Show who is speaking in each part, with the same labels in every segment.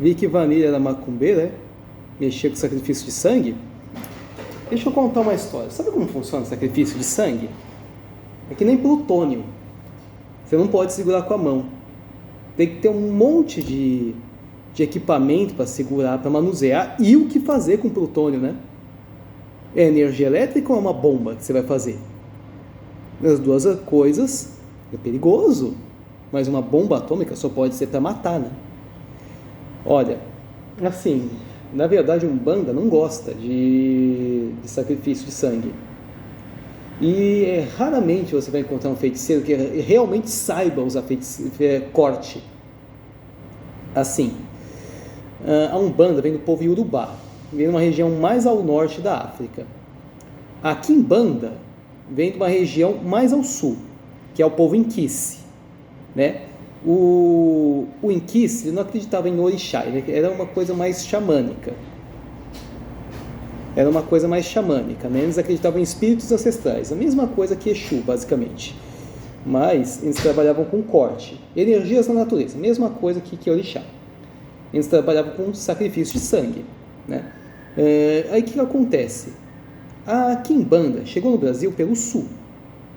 Speaker 1: Vicky Vanilla era macumbeira, né? Mexia com sacrifício de sangue. Deixa eu contar uma história. Sabe como funciona o sacrifício de sangue? É que nem plutônio. Você não pode segurar com a mão. Tem que ter um monte de equipamento para segurar, para manusear, e o que fazer com plutônio, né? É energia elétrica ou é uma bomba que você vai fazer? As duas coisas é perigoso, mas uma bomba atômica só pode ser para matar, né? Olha, assim, na verdade, Umbanda não gosta de sacrifício de sangue. E raramente você vai encontrar um feiticeiro que realmente saiba usar corte. Assim, a Umbanda vem do povo Iorubá, vem de uma região mais ao norte da África. A Quimbanda vem de uma região mais ao sul, que é o povo Inquice, né? O Inquice não acreditava em orixá, era uma coisa mais xamânica. Né? Eles acreditavam em espíritos ancestrais, a mesma coisa que Exu, basicamente. Mas eles trabalhavam com corte, energias da natureza, mesma coisa que orixá. Eles trabalhavam com sacrifício de sangue, né? Aí o que acontece? A Quimbanda chegou no Brasil pelo sul.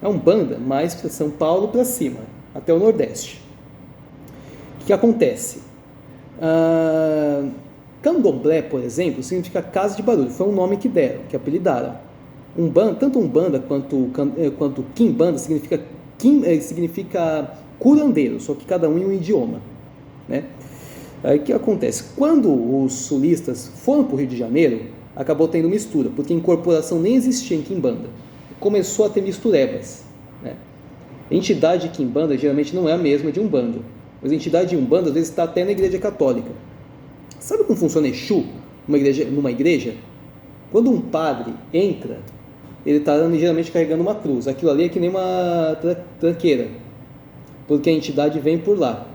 Speaker 1: A Umbanda mais para São Paulo para cima, até o Nordeste. O que acontece? Candomblé, por exemplo, significa casa de barulho. Foi um nome que deram, que apelidaram. Tanto Umbanda quanto Quimbanda significa curandeiro, só que cada um em um idioma, né? Aí o que acontece? Quando os sulistas foram para o Rio de Janeiro, acabou tendo mistura, porque incorporação nem existia em Quimbanda. Começou a ter misturebas, né? A entidade de Quimbanda geralmente não é a mesma de Umbanda, mas a entidade de Umbanda às vezes está até na igreja católica. Sabe como funciona Exu numa igreja? Quando um padre entra, ele está geralmente carregando uma cruz. Aquilo ali é que nem uma tranqueira, porque a entidade vem por lá,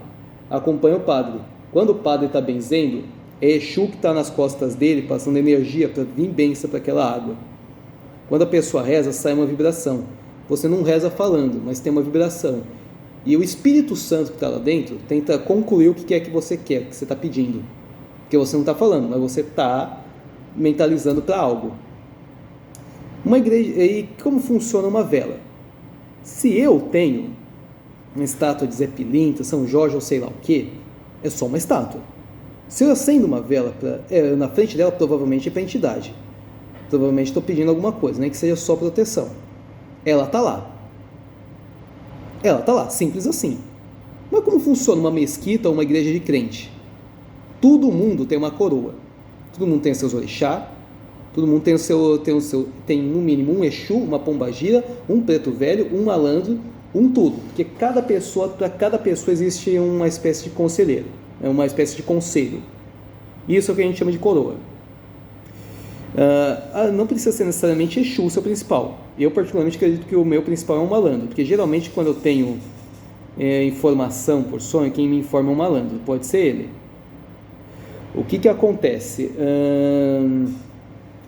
Speaker 1: acompanha o padre. Quando o padre está benzendo, é Exu que está nas costas dele, passando energia para vir bênção para aquela água. Quando a pessoa reza, sai uma vibração. Você não reza falando, mas tem uma vibração. E o Espírito Santo que está lá dentro tenta concluir o que é que você quer, o que você está pedindo. Porque você não está falando, mas você está mentalizando para algo. Uma igreja, e como funciona uma vela? Se eu tenho uma estátua de Zé Pilintra, São Jorge ou sei lá o que, é só uma estátua. Se eu acendo uma vela na frente dela, provavelmente é para a entidade. Provavelmente estou pedindo alguma coisa, nem que seja só proteção. Ela está lá. Simples assim. Mas como funciona uma mesquita ou uma igreja de crente? Todo mundo tem uma coroa. Todo mundo tem seus orixá. Todo mundo tem no mínimo um Exu, uma pombagira, um preto velho, um malandro, um tudo. Porque para cada pessoa existe uma espécie de conselheiro. É uma espécie de conselho. Isso é o que a gente chama de coroa. Não precisa ser necessariamente Exu o seu principal. Eu particularmente acredito que o meu principal é um malandro, porque geralmente quando eu tenho informação por sonho, quem me informa é um malandro, pode ser ele. O que acontece?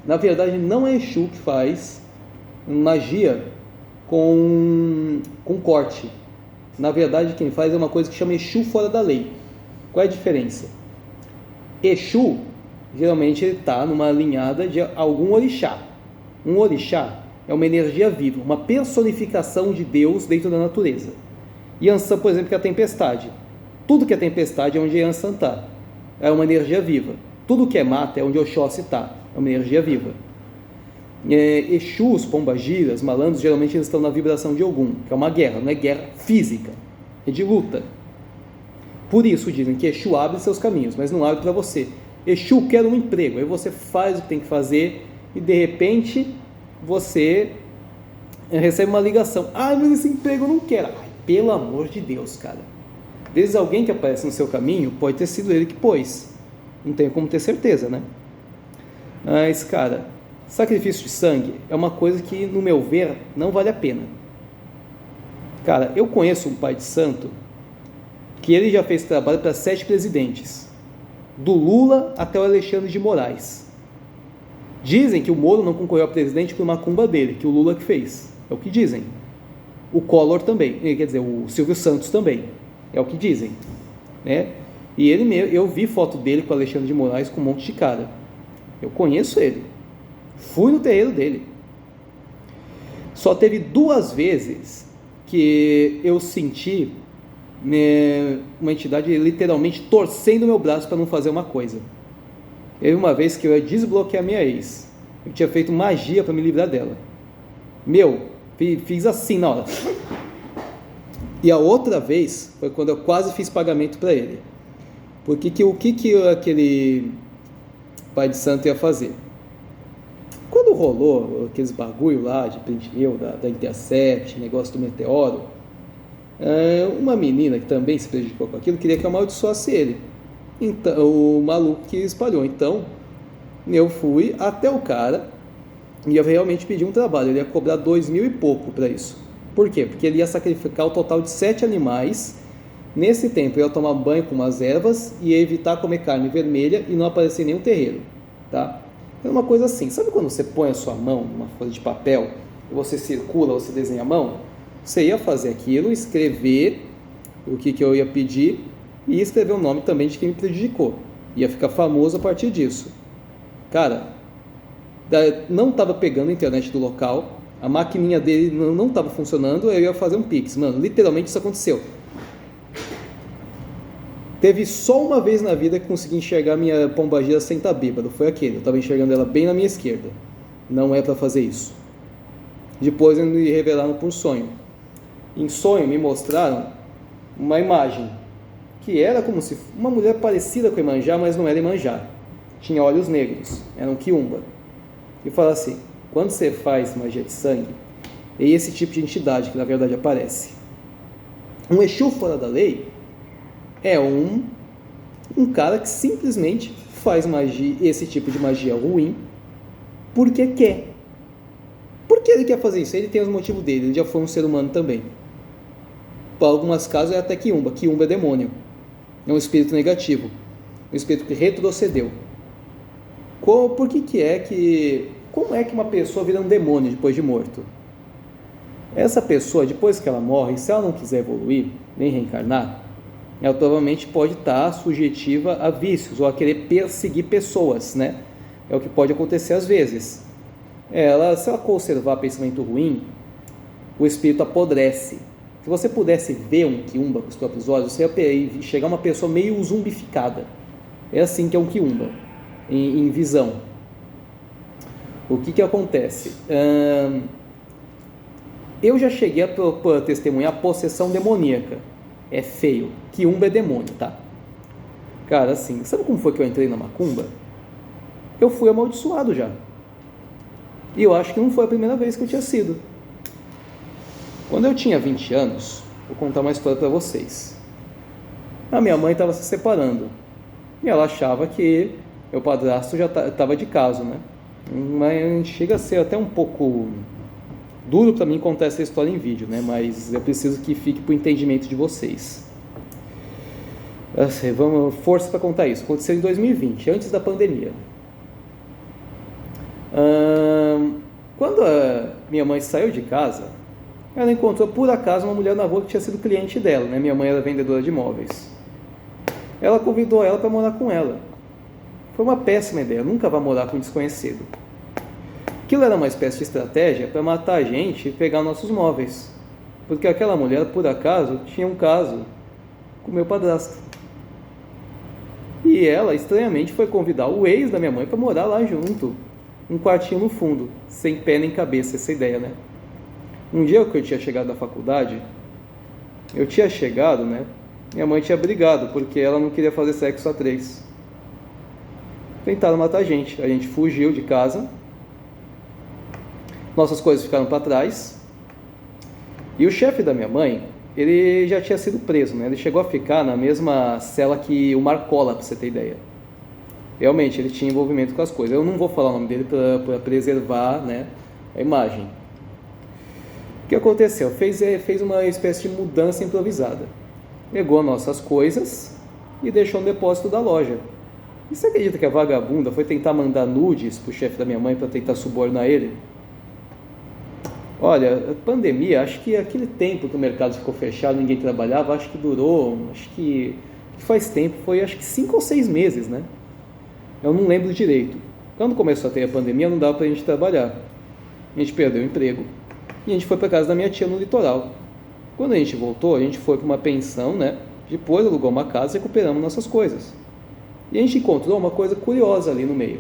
Speaker 1: Na verdade não é Exu que faz magia com corte. Na verdade quem faz é uma coisa que chama Exu fora da lei. Qual é a diferença? Exu geralmente ele está numa alinhada de algum orixá. Um orixá é uma energia viva, uma personificação de Deus dentro da natureza. Yansan, por exemplo, que é a tempestade. Tudo que é tempestade é onde Yansan está. É uma energia viva. Tudo que é mata é onde Oxóssi está. É uma energia viva. Exus, pombagiras, malandros, geralmente eles estão na vibração de Ogum, que é uma guerra, não é guerra física, é de luta. Por isso dizem que Exu abre seus caminhos, mas não abre para você. Exu quer um emprego, aí você faz o que tem que fazer e de repente você recebe uma ligação. Mas esse emprego eu não quero. Pelo amor de Deus, cara. Às vezes alguém que aparece no seu caminho pode ter sido ele que pôs. Não tenho como ter certeza, né? Mas, cara, sacrifício de sangue é uma coisa que, no meu ver, não vale a pena. Cara, eu conheço um pai de santo que ele já fez trabalho para 7 presidentes. Do Lula até o Alexandre de Moraes. Dizem que o Moro não concorreu a presidente por macumba dele, que o Lula que fez. É o que dizem. O Collor também, quer dizer, o Silvio Santos também. É o que dizem, né? E eu vi foto dele com o Alexandre de Moraes com um monte de cara. Eu conheço ele. Fui no terreiro dele. Só teve 2 vezes que eu senti uma entidade literalmente torcendo meu braço para não fazer uma coisa. Teve uma vez que eu ia desbloquear a minha ex. Eu tinha feito magia para me livrar dela. Fiz assim na hora. E a outra vez foi quando eu quase fiz pagamento para ele. Porque o que aquele pai de santo ia fazer? Quando rolou aqueles bagulho lá de print meu, da Intercept, negócio do meteoro, uma menina que também se prejudicou com aquilo queria que eu amaldiçoasse ele. Então, o maluco que espalhou. Então, eu fui até o cara e ia realmente pedir um trabalho. Ele ia cobrar 2.000 e pouco para isso. Por quê? Porque ele ia sacrificar o total de 7 animais. Nesse tempo, eu ia tomar banho com umas ervas e ia evitar comer carne vermelha e não aparecer em nenhum terreiro. Tá? É uma coisa assim. Sabe quando você põe a sua mão numa folha de papel e você circula, você desenha a mão? Você ia fazer aquilo, escrever o que eu ia pedir e escrever o nome também de quem me prejudicou. Ia ficar famoso a partir disso. Cara, não estava pegando a internet do local, a maquininha dele não estava funcionando, eu ia fazer um pix. Mano, literalmente isso aconteceu. Teve só uma vez na vida que consegui enxergar minha pombagira sem estar bêbado, foi aquele. Eu estava enxergando ela bem na minha esquerda. Não é para fazer isso. Depois eles me revelaram por sonho. Em sonho me mostraram uma imagem que era como se uma mulher parecida com Iemanjá, mas não era Iemanjá. Tinha olhos negros, era um quiumba. E fala assim, quando você faz magia de sangue, é esse tipo de entidade que na verdade aparece. Um Exu fora da lei é um cara que simplesmente faz magia, esse tipo de magia ruim, porque quer. Por que ele quer fazer isso? Ele tem os motivos dele, ele já foi um ser humano também. Para algumas casos é até quiumba. Quiumba é demônio. É um espírito negativo. Um espírito que retrocedeu. Como é que uma pessoa vira um demônio depois de morto? Essa pessoa, depois que ela morre, se ela não quiser evoluir, nem reencarnar, ela provavelmente pode estar sujetiva a vícios ou a querer perseguir pessoas, né? É o que pode acontecer às vezes. Se ela conservar pensamento ruim, o espírito apodrece. Se você pudesse ver um quiumba com os próprios olhos, você ia chegar uma pessoa meio zumbificada. É assim que é um quiumba, em visão. O que acontece? Eu já cheguei a testemunhar possessão demoníaca. É feio. Quiumba é demônio, tá? Cara, assim, sabe como foi que eu entrei na macumba? Eu fui amaldiçoado já. E eu acho que não foi a primeira vez que eu tinha sido. Quando eu tinha 20 anos, vou contar uma história para vocês. A minha mãe estava se separando. E ela achava que meu padrasto já estava de caso, né? Mas chega a ser até um pouco duro para mim contar essa história em vídeo, né? Mas eu preciso que fique para o entendimento de vocês. Força para contar isso. Aconteceu em 2020, antes da pandemia. Quando a minha mãe saiu de casa, ela encontrou por acaso uma mulher na rua que tinha sido cliente dela, né? Minha mãe era vendedora de imóveis. Ela convidou ela para morar com ela. Foi uma péssima ideia, nunca vá morar com um desconhecido. Aquilo era uma espécie de estratégia para matar a gente e pegar nossos móveis. Porque aquela mulher, por acaso, tinha um caso com meu padrasto. E ela, estranhamente, foi convidar o ex da minha mãe para morar lá junto. Um quartinho no fundo, sem pé nem cabeça, essa ideia, né? Um dia que eu tinha chegado da faculdade, minha mãe tinha brigado, porque ela não queria fazer sexo a 3. Tentaram matar a gente fugiu de casa, nossas coisas ficaram para trás, e o chefe da minha mãe, ele já tinha sido preso, né? Ele chegou a ficar na mesma cela que o Marcola, para você ter ideia. Realmente, ele tinha envolvimento com as coisas. Eu não vou falar o nome dele para preservar, né, a imagem. O que aconteceu? Fez uma espécie de mudança improvisada. Pegou nossas coisas e deixou no depósito da loja. E você acredita que a vagabunda foi tentar mandar nudes pro chefe da minha mãe para tentar subornar ele? Olha, a pandemia, acho que aquele tempo que o mercado ficou fechado, ninguém trabalhava, acho que durou, que faz tempo, foi acho que 5 ou 6 meses, né? Eu não lembro direito. Quando começou a ter a pandemia, não dava pra gente trabalhar. A gente perdeu o emprego e a gente foi para casa da minha tia no litoral. Quando a gente voltou, a gente foi para uma pensão, né? Depois alugou uma casa e recuperamos nossas coisas. E a gente encontrou uma coisa curiosa ali no meio.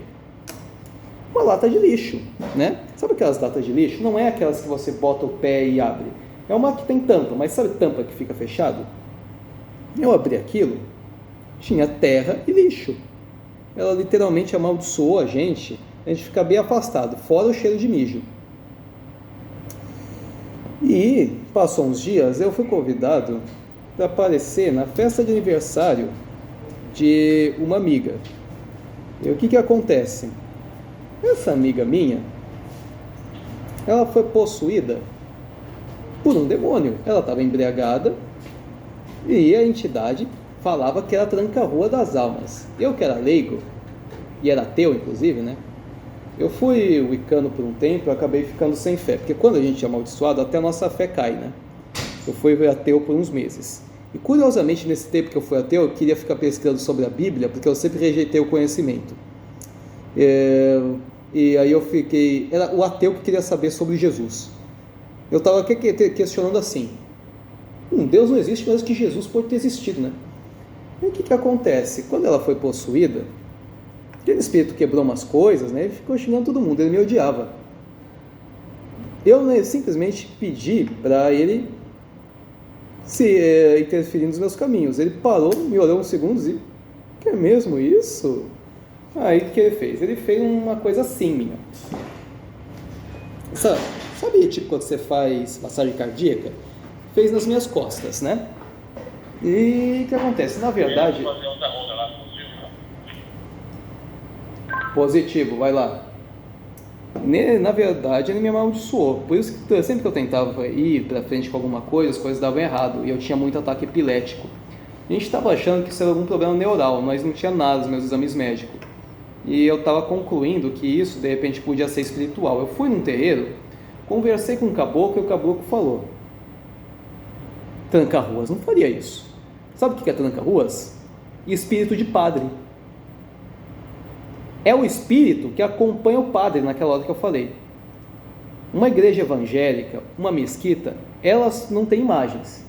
Speaker 1: Uma lata de lixo, né? Sabe aquelas latas de lixo? Não é aquelas que você bota o pé e abre. É uma que tem tampa, mas sabe tampa que fica fechado? Eu abri aquilo, tinha terra e lixo. Ela literalmente amaldiçoou a gente fica bem afastado, fora o cheiro de mijo. E passou uns dias, eu fui convidado para aparecer na festa de aniversário de uma amiga. E o que acontece? Essa amiga minha, ela foi possuída por um demônio. Ela estava embriagada e a entidade falava que era tranca-rua das almas. Eu que era leigo, e era ateu inclusive, né? Eu fui wicano por um tempo, eu acabei ficando sem fé, porque quando a gente é amaldiçoado, até a nossa fé cai, né? Eu fui ateu por uns meses. E curiosamente, nesse tempo que eu fui ateu, eu queria ficar pesquisando sobre a Bíblia, porque eu sempre rejeitei o conhecimento. E aí eu fiquei... Era o ateu que queria saber sobre Jesus. Eu estava questionando assim, Deus não existe, mas que Jesus pode ter existido, né? E o que acontece? Quando ela foi possuída, aquele espírito quebrou umas coisas, né? Ele ficou xingando todo mundo, ele me odiava. Eu simplesmente pedi para ele se interferir nos meus caminhos. Ele parou, me olhou uns segundos e... Que é mesmo isso? Aí o que ele fez? Ele fez uma coisa assim, minha. Sabe tipo quando você faz massagem cardíaca? Fez nas minhas costas, né? E o que acontece? Na verdade... Positivo, vai lá. Na verdade, ele me amaldiçoou. Por isso que sempre que eu tentava ir pra frente com alguma coisa, as coisas davam errado. E eu tinha muito ataque epilético. A gente estava achando que isso era algum problema neural, mas não tinha nada nos meus exames médicos. E eu estava concluindo que isso, de repente, podia ser espiritual. Eu fui num terreiro, conversei com um caboclo e o caboclo falou: tranca-ruas não faria isso. Sabe o que é tranca-ruas? Espírito de padre. É o espírito que acompanha o padre naquela hora que eu falei. Uma igreja evangélica, uma mesquita, elas não têm imagens,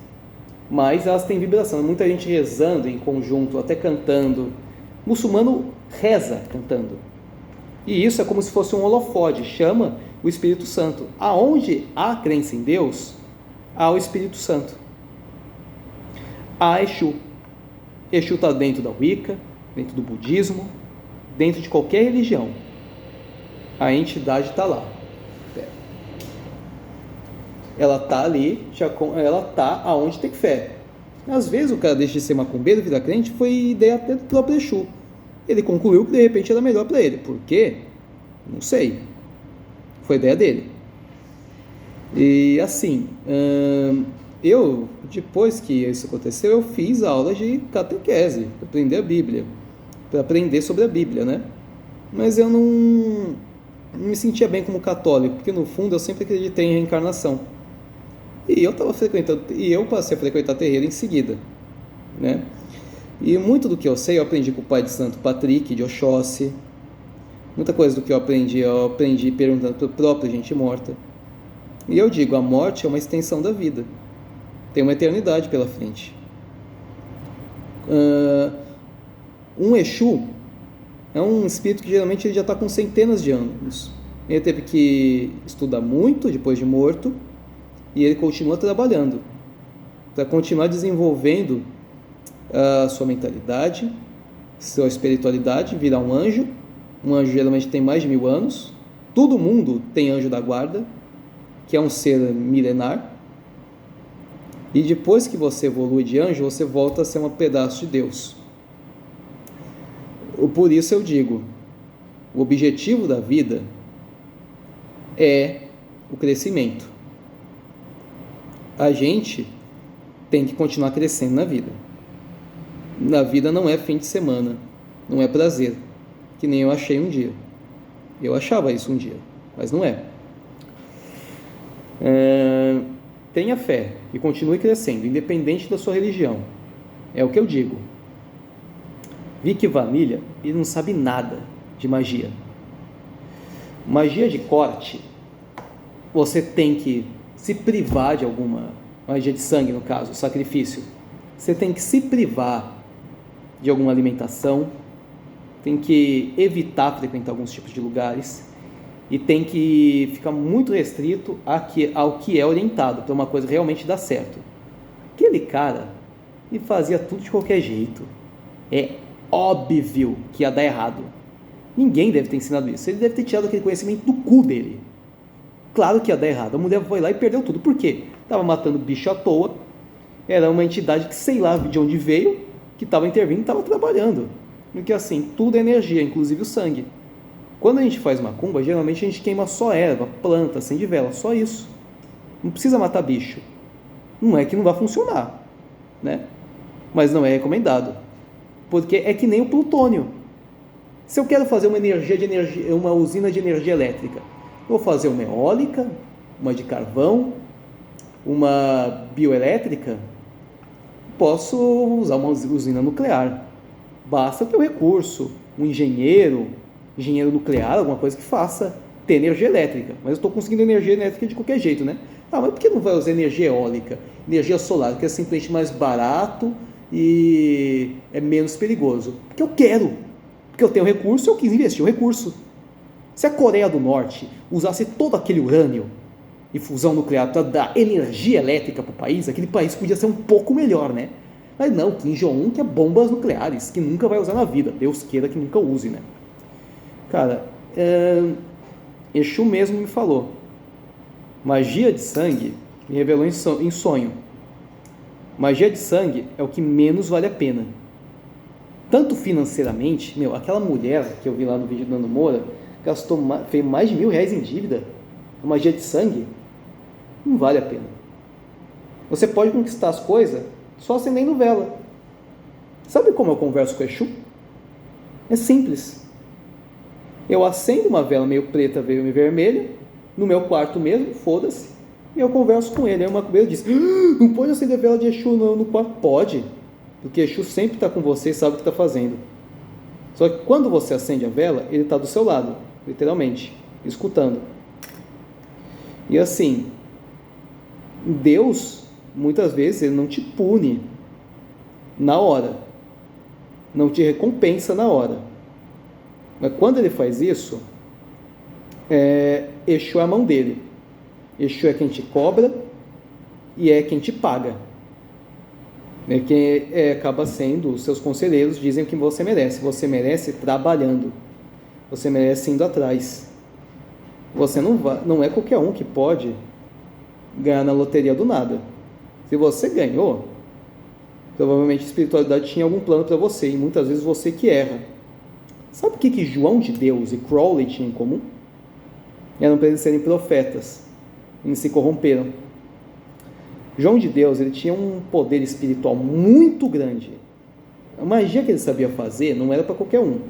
Speaker 1: mas elas têm vibração. Muita gente rezando em conjunto, até cantando. Muçulmano reza cantando. E isso é como se fosse um holofote, chama o Espírito Santo. Aonde há crença em Deus, há o Espírito Santo. Há Exu. Exu está dentro da Wicca, dentro do budismo, dentro de qualquer religião. A entidade está lá. Ela está ali, ela está aonde tem fé. Às vezes o cara deixa de ser macumbeiro e vira crente, foi ideia até do próprio Exu. Ele concluiu que de repente era melhor para ele. Por quê? Não sei. Foi ideia dele. E assim, eu, depois que isso aconteceu, eu fiz aulas de catequese, para aprender a Bíblia, para aprender sobre a Bíblia, né? Mas eu não me sentia bem como católico, porque no fundo eu sempre acreditei em reencarnação. E eu passei a frequentar terreiro em seguida, né? E muito do que eu sei eu aprendi com o pai de Santo Patrick de Oxóssi. Muita coisa do que eu aprendi perguntando para a própria gente morta. E eu digo, a morte é uma extensão da vida. Tem uma eternidade pela frente. Um Exu é um espírito que geralmente ele já está com centenas de anos. Ele teve que estudar muito depois de morto e ele continua trabalhando para continuar desenvolvendo a sua mentalidade, sua espiritualidade, virar um anjo. Um anjo geralmente tem mais de 1000 anos. Todo mundo tem anjo da guarda, que é um ser milenar. E depois que você evolui de anjo, você volta a ser um pedaço de Deus. Por isso eu digo, o objetivo da vida é o crescimento. A gente tem que continuar crescendo na vida. Na vida não é fim de semana, não é prazer, que nem eu achei um dia. Eu achava isso um dia, mas não é. Tenha fé e continue crescendo, independente da sua religião. É o que eu digo. Vic Vanilha, ele não sabe nada de magia. Magia de corte, você tem que se privar de alguma, magia de sangue no caso, sacrifício, você tem que se privar de alguma alimentação, tem que evitar frequentar alguns tipos de lugares e tem que ficar muito restrito ao que é orientado, para uma coisa realmente dar certo. Aquele cara, ele fazia tudo de qualquer jeito. É óbvio que ia dar errado. Ninguém deve ter ensinado isso. Ele deve ter tirado aquele conhecimento do cu dele. Claro que ia dar errado. A mulher foi lá e perdeu tudo. Por quê? Estava matando bicho à toa. Era uma entidade que sei lá de onde veio, que estava intervindo e estava trabalhando. Porque assim, tudo é energia, inclusive o sangue. Quando a gente faz macumba, geralmente a gente queima só erva, planta, acende vela, só isso. Não precisa matar bicho. Não é que não vai funcionar, né? Mas não é recomendado. Porque é que nem o plutônio. Se eu quero fazer uma usina de energia elétrica, vou fazer uma eólica, uma de carvão, uma bioelétrica, posso usar uma usina nuclear. Basta ter o recurso, um engenheiro nuclear, alguma coisa que faça ter energia elétrica. Mas eu estou conseguindo energia elétrica de qualquer jeito, né? Mas por que não vai usar energia eólica, energia solar, que é simplesmente mais barato e é menos perigoso? Porque eu quero, porque eu tenho recurso, eu quis investir o recurso. Se a Coreia do Norte usasse todo aquele urânio e fusão nuclear para dar energia elétrica para o país, aquele país podia ser um pouco melhor, né? Mas não, Kim Jong-un quer bombas nucleares, que nunca vai usar na vida, Deus queira que nunca use, né? Cara, Exu mesmo me falou, magia de sangue, me revelou em sonho, magia de sangue é o que menos vale a pena, tanto financeiramente, aquela mulher que eu vi lá no vídeo do Nando Moura, fez mais de R$1.000 em dívida, a magia de sangue, não vale a pena. Você pode conquistar as coisas só acendendo vela. Sabe como eu converso com o Exu? É simples. Eu acendo uma vela meio preta, meio vermelha, no meu quarto mesmo, foda-se, e eu converso com ele. Aí o macumbeiro diz, não pode acender vela de Exu no quarto? Pode, porque Exu sempre está com você e sabe o que está fazendo. Só que quando você acende a vela, ele está do seu lado, literalmente, escutando. E assim, Deus, muitas vezes, ele não te pune na hora, não te recompensa na hora. Mas quando ele faz isso, Exu é a mão dele. Exu é quem te cobra e é quem te paga. Quem acaba sendo os seus conselheiros, dizem o que você merece. Você merece trabalhando. Você merece indo atrás. Você não é qualquer um que pode ganhar na loteria do nada. Se você ganhou, provavelmente a espiritualidade tinha algum plano para você, e muitas vezes você que erra. Sabe o que João de Deus e Crowley tinham em comum? Eram para eles serem profetas, eles se corromperam. João de Deus, ele tinha um poder espiritual muito grande. A magia que ele sabia fazer não era para qualquer um.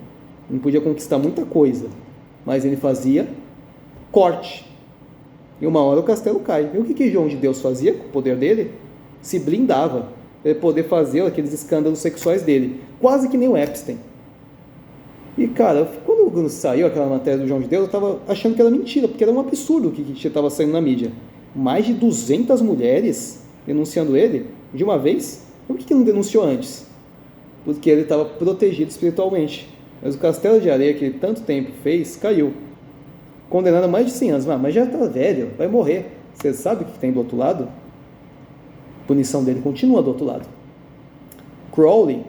Speaker 1: Não podia conquistar muita coisa, mas ele fazia corte. E uma hora o castelo cai. E o que João de Deus fazia com o poder dele? Se blindava para ele poder fazer aqueles escândalos sexuais dele. Quase que nem o Epstein. E cara, quando saiu aquela matéria do João de Deus, eu estava achando que era mentira, porque era um absurdo o que estava saindo na mídia. Mais de 200 mulheres denunciando ele de uma vez. Por que não denunciou antes? Porque ele estava protegido espiritualmente. Mas o castelo de areia que ele tanto tempo fez, caiu. Condenado a mais de 100 anos. Mas já está velho, vai morrer. Você sabe o que tem do outro lado? A punição dele continua do outro lado. Crowley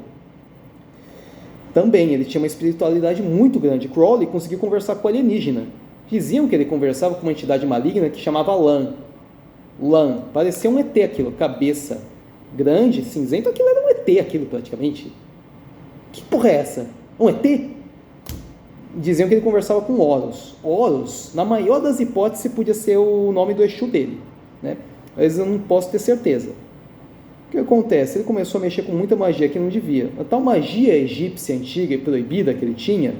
Speaker 1: também, ele tinha uma espiritualidade muito grande. Crowley conseguiu conversar com alienígena. Diziam que ele conversava com uma entidade maligna que chamava Lan. Lan, parecia um ET aquilo, cabeça grande, cinzento, aquilo era um ET aquilo praticamente. Que porra é essa? Um ET? Diziam que ele conversava com Horus. Horus, na maior das hipóteses, podia ser o nome do Exu dele, né? Mas eu não posso ter certeza. O que acontece? Ele começou a mexer com muita magia que não devia. A tal magia egípcia antiga e proibida que ele tinha,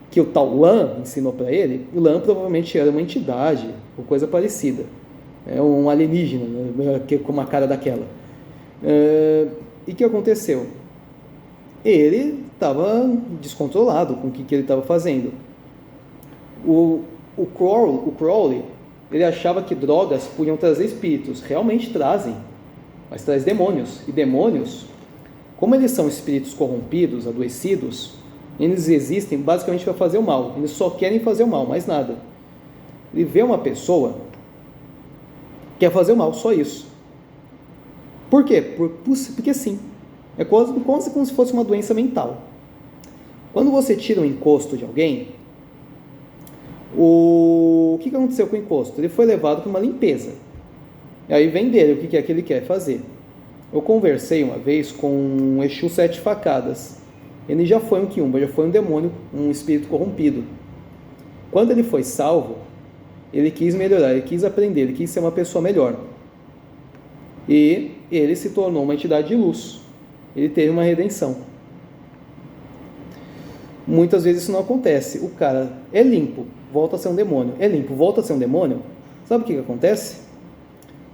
Speaker 1: que o tal Lan ensinou para ele, o Lan provavelmente era uma entidade ou coisa parecida. É um alienígena, né, com uma cara daquela. E o que aconteceu? ele estava descontrolado com o que ele estava fazendo. O Crowley, ele achava que drogas podiam trazer espíritos. Realmente trazem, mas traz demônios. E demônios, como eles são espíritos corrompidos, adoecidos, eles existem basicamente para fazer o mal. Eles só querem fazer o mal, mais nada. Ele vê uma pessoa, quer fazer o mal, só isso. Por quê? Porque sim. É quase como se fosse uma doença mental. Quando você tira um encosto de alguém, o que aconteceu com o encosto? Ele foi levado para uma limpeza. E aí vem dele o que é que ele quer fazer. Eu conversei uma vez com um Exu Sete Facadas. Ele já foi um quiumba, já foi um demônio, um espírito corrompido. Quando ele foi salvo, ele quis melhorar, ele quis aprender, ele quis ser uma pessoa melhor. E ele se tornou uma entidade de luz. Ele teve uma redenção. Muitas vezes isso não acontece. O cara é limpo, volta a ser um demônio. É limpo, volta a ser um demônio. Sabe o que acontece?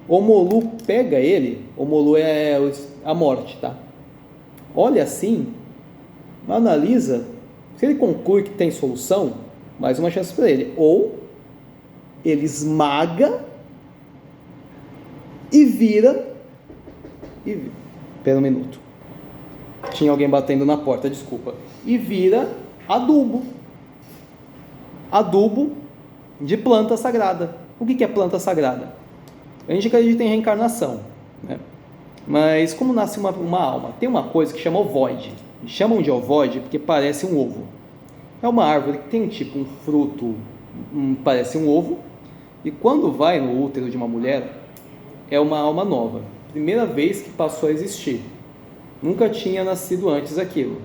Speaker 1: O Molu pega ele. O Molu é a morte, tá? Olha assim, analisa. Se ele conclui que tem solução, mais uma chance para ele. Ou ele esmaga e vira. Espera um minuto. Tinha alguém batendo na porta, desculpa. E vira adubo. Adubo de planta sagrada. O que é planta sagrada? A gente acredita em reencarnação, né? Mas como nasce uma alma? Tem uma coisa que chama ovoide. Chamam de ovoide porque parece um ovo. É uma árvore que tem um fruto, parece um ovo. E quando vai no útero de uma mulher, é uma alma nova. Primeira vez que passou a existir. Nunca tinha nascido antes aquilo.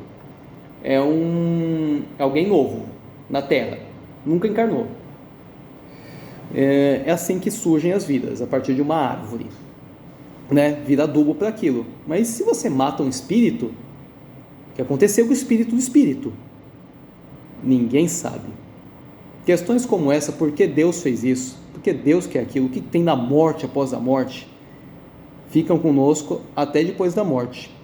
Speaker 1: É alguém novo na Terra. Nunca encarnou. É assim que surgem as vidas, a partir de uma árvore, né? Vira adubo para aquilo. Mas se você mata um espírito, o que aconteceu com o espírito do espírito? Ninguém sabe. Questões como essa, por que Deus fez isso? Por que Deus quer aquilo? O que tem na morte após a morte? Ficam conosco até depois da morte.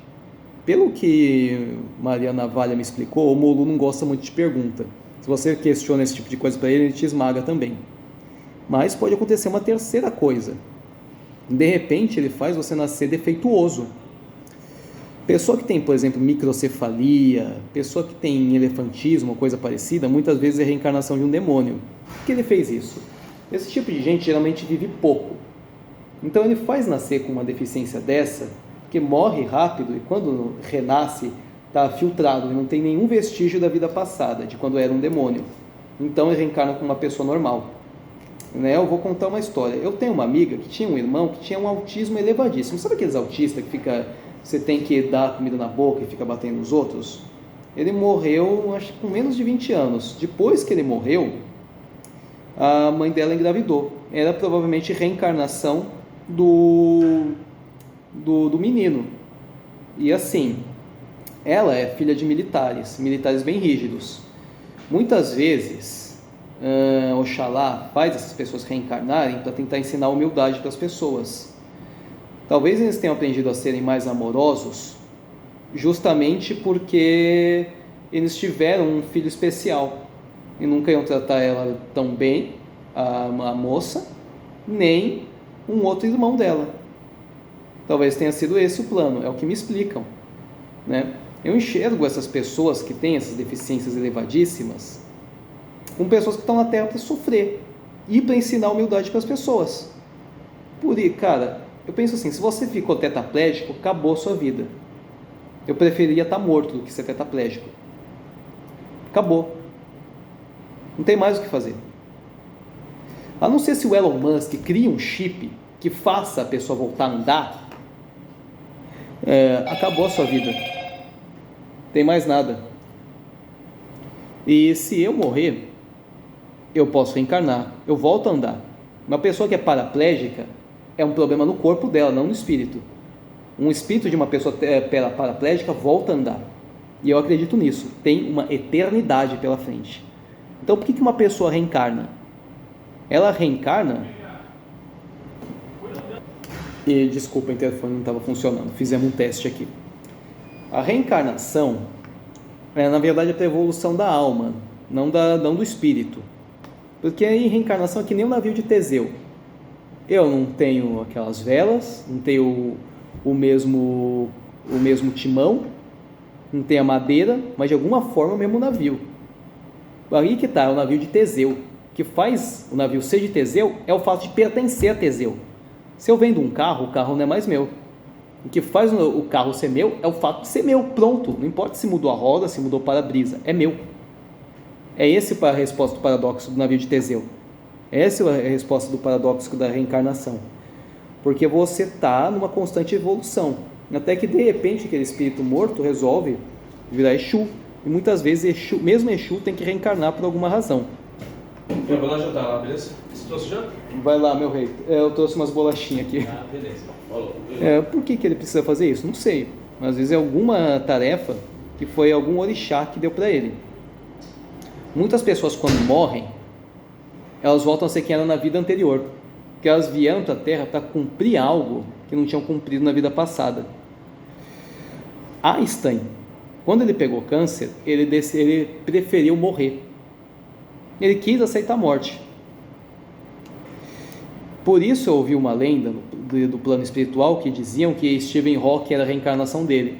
Speaker 1: Pelo que Maria Navalha me explicou, o Molu não gosta muito de pergunta. Se você questiona esse tipo de coisa para ele te esmaga também. Mas pode acontecer uma terceira coisa. De repente, ele faz você nascer defeituoso. Pessoa que tem, por exemplo, microcefalia, pessoa que tem elefantismo, coisa parecida, muitas vezes é reencarnação de um demônio. Por que ele fez isso? Esse tipo de gente geralmente vive pouco. Então ele faz nascer com uma deficiência dessa, que morre rápido e quando renasce está filtrado e não tem nenhum vestígio da vida passada, de quando era um demônio. Então ele reencarna como uma pessoa normal. Eu vou contar uma história. Eu tenho uma amiga que tinha um irmão que tinha um autismo elevadíssimo. Sabe aqueles autistas que você tem que dar comida na boca e fica batendo nos outros? Ele morreu, acho que com menos de 20 anos. Depois que ele morreu, a mãe dela engravidou. Era provavelmente reencarnação do menino. E assim, ela é filha de militares bem rígidos. Muitas vezes Oxalá faz essas pessoas reencarnarem para tentar ensinar humildade para as pessoas. Talvez eles tenham aprendido a serem mais amorosos justamente porque eles tiveram um filho especial e nunca iam tratar ela tão bem, a moça, nem um outro irmão dela. Talvez tenha sido esse o plano, é o que me explicam, né? Eu enxergo essas pessoas que têm essas deficiências elevadíssimas com pessoas que estão na Terra para sofrer e para ensinar humildade para as pessoas. Cara, eu penso assim, se você ficou tetraplégico, acabou a sua vida. Eu preferia estar morto do que ser tetraplégico. Acabou. Não tem mais o que fazer. A não ser se o Elon Musk cria um chip que faça a pessoa voltar a andar, acabou a sua vida. Não tem mais nada. E se eu morrer, eu posso reencarnar, eu volto a andar. Uma pessoa que é paraplégica é um problema no corpo dela, não no espírito. Um espírito de uma pessoa paraplégica volta a andar. E eu acredito nisso. Tem uma eternidade pela frente. Então por que uma pessoa reencarna? Ela reencarna... Desculpa, o interfone não estava funcionando. Fizemos um teste aqui. A reencarnação é, na verdade, para a evolução da alma, não do espírito. Porque aí reencarnação é que nem o navio de Teseu. Eu não tenho aquelas velas, não tenho o mesmo timão, não tenho a madeira, mas de alguma forma é o mesmo navio. Aí que está, é o navio de Teseu. O que faz o navio ser de Teseu é o fato de pertencer a Teseu. Se eu vendo um carro, o carro não é mais meu. O que faz o carro ser meu é o fato de ser meu, pronto. Não importa se mudou a roda, se mudou o para-brisa, é meu. É esse a resposta do paradoxo do navio de Teseu. Essa é a resposta do paradoxo da reencarnação. Porque você está numa constante evolução. Até que, de repente, aquele espírito morto resolve virar Exu. E muitas vezes, mesmo Exu tem que reencarnar por alguma razão.
Speaker 2: Eu vou lá jantar lá, beleza? Você trouxe já?
Speaker 1: Vai lá, meu rei. Eu trouxe umas bolachinhas aqui.
Speaker 2: Ah, beleza. Falou.
Speaker 1: Por que ele precisa fazer isso? Não sei. Às vezes é alguma tarefa que foi algum orixá que deu para ele. Muitas pessoas, quando morrem, elas voltam a ser quem eram na vida anterior. Porque elas vieram para a Terra para cumprir algo que não tinham cumprido na vida passada. Einstein, quando ele pegou câncer, ele preferiu morrer. Ele quis aceitar a morte. Por isso eu ouvi uma lenda do plano espiritual que diziam que Stephen Hawking era a reencarnação dele.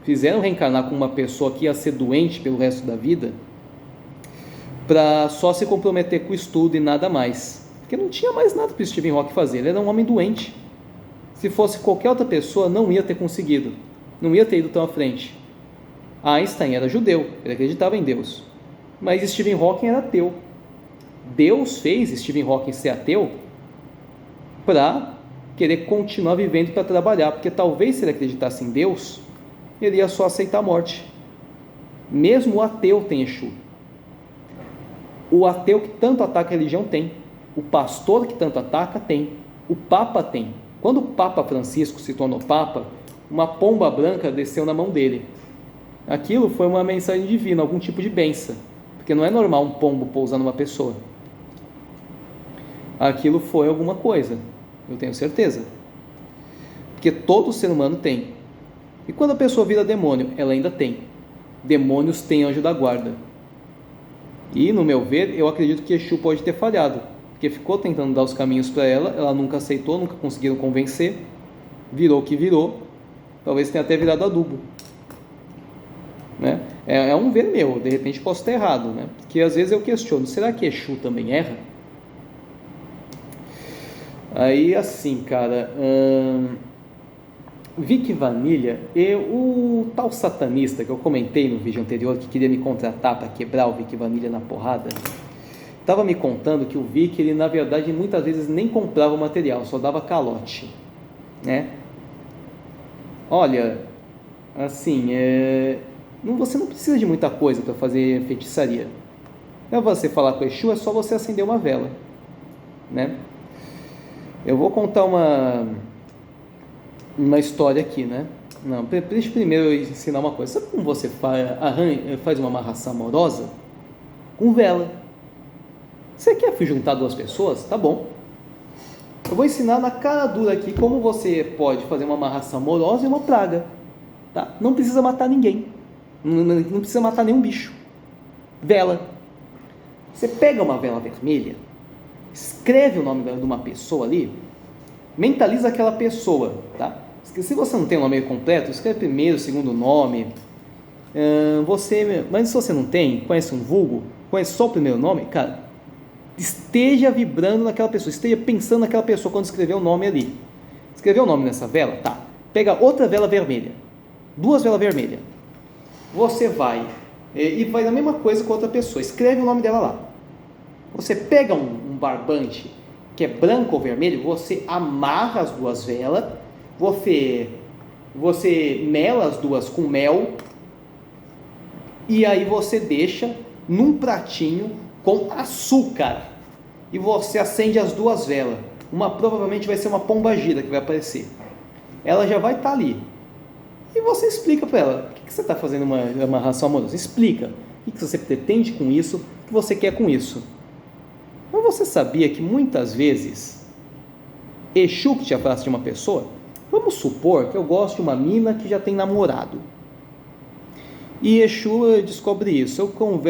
Speaker 1: Fizeram reencarnar com uma pessoa que ia ser doente pelo resto da vida para só se comprometer com o estudo e nada mais. Porque não tinha mais nada para o Stephen Hawking fazer, ele era um homem doente. Se fosse qualquer outra pessoa, não ia ter conseguido, não ia ter ido tão à frente. Einstein era judeu, ele acreditava em Deus, mas Stephen Hawking era ateu. Deus fez Stephen Hawking ser ateu para querer continuar vivendo para trabalhar, porque talvez se ele acreditasse em Deus, ele ia só aceitar a morte. Mesmo o ateu tem Exu. O ateu que tanto ataca a religião tem. O pastor que tanto ataca tem. O Papa tem. Quando o Papa Francisco se tornou Papa, uma pomba branca desceu na mão dele. Aquilo foi uma mensagem divina, algum tipo de bênção, porque não é normal um pombo pousar numa pessoa. Aquilo foi alguma coisa, eu tenho certeza, porque todo ser humano tem. E quando a pessoa vira demônio, ela ainda tem. Demônios têm anjo da guarda. E, no meu ver, eu acredito que Exu pode ter falhado, porque ficou tentando dar os caminhos para ela, ela nunca aceitou, nunca conseguiram convencer, virou o que virou, talvez tenha até virado adubo. Né? É um ver meu, de repente posso estar errado, né? Porque às vezes eu questiono, será que Exu também erra? Aí assim, cara, Vic Vanilha, o tal satanista que eu comentei no vídeo anterior, que queria me contratar para quebrar o Vic Vanilha na porrada, estava me contando que o Vic, ele na verdade muitas vezes nem comprava o material, só dava calote, né? Olha, assim, você não precisa de muita coisa para fazer feitiçaria. Para você falar com o Exu, é só você acender uma vela, né? Eu vou contar uma história aqui, né? Não, deixa eu primeiro ensinar uma coisa. Sabe como você faz uma amarração amorosa? Com vela. Você quer juntar duas pessoas? Tá bom. Eu vou ensinar na cara dura aqui como você pode fazer uma amarração amorosa e uma praga. Tá? Não precisa matar ninguém. Não precisa matar nenhum bicho. Vela. Você pega uma vela vermelha, escreve o nome de uma pessoa ali, mentaliza aquela pessoa, tá? Se você não tem o nome completo, escreve primeiro, segundo nome. Mas se você não tem, conhece um vulgo, conhece só o primeiro nome, cara, esteja vibrando naquela pessoa, esteja pensando naquela pessoa quando escrever o nome ali. Escreveu o nome nessa vela? Tá. Pega outra vela vermelha, duas velas vermelhas. Você vai e faz a mesma coisa com outra pessoa, escreve o nome dela lá. Você pega um barbante que é branco ou vermelho, você amarra as duas velas, você mela as duas com mel, e aí você deixa num pratinho com açúcar, e você acende as duas velas. Provavelmente vai ser uma pombagira que vai aparecer, ela já vai estar ali, e você explica para ela, por que você está fazendo uma amarração amorosa? Explica, o que você pretende com isso, o que você quer com isso. Mas você sabia que muitas vezes Exu que te afasta de uma pessoa? Vamos supor que eu gosto de uma mina que já tem namorado. E Exu descobre isso. Eu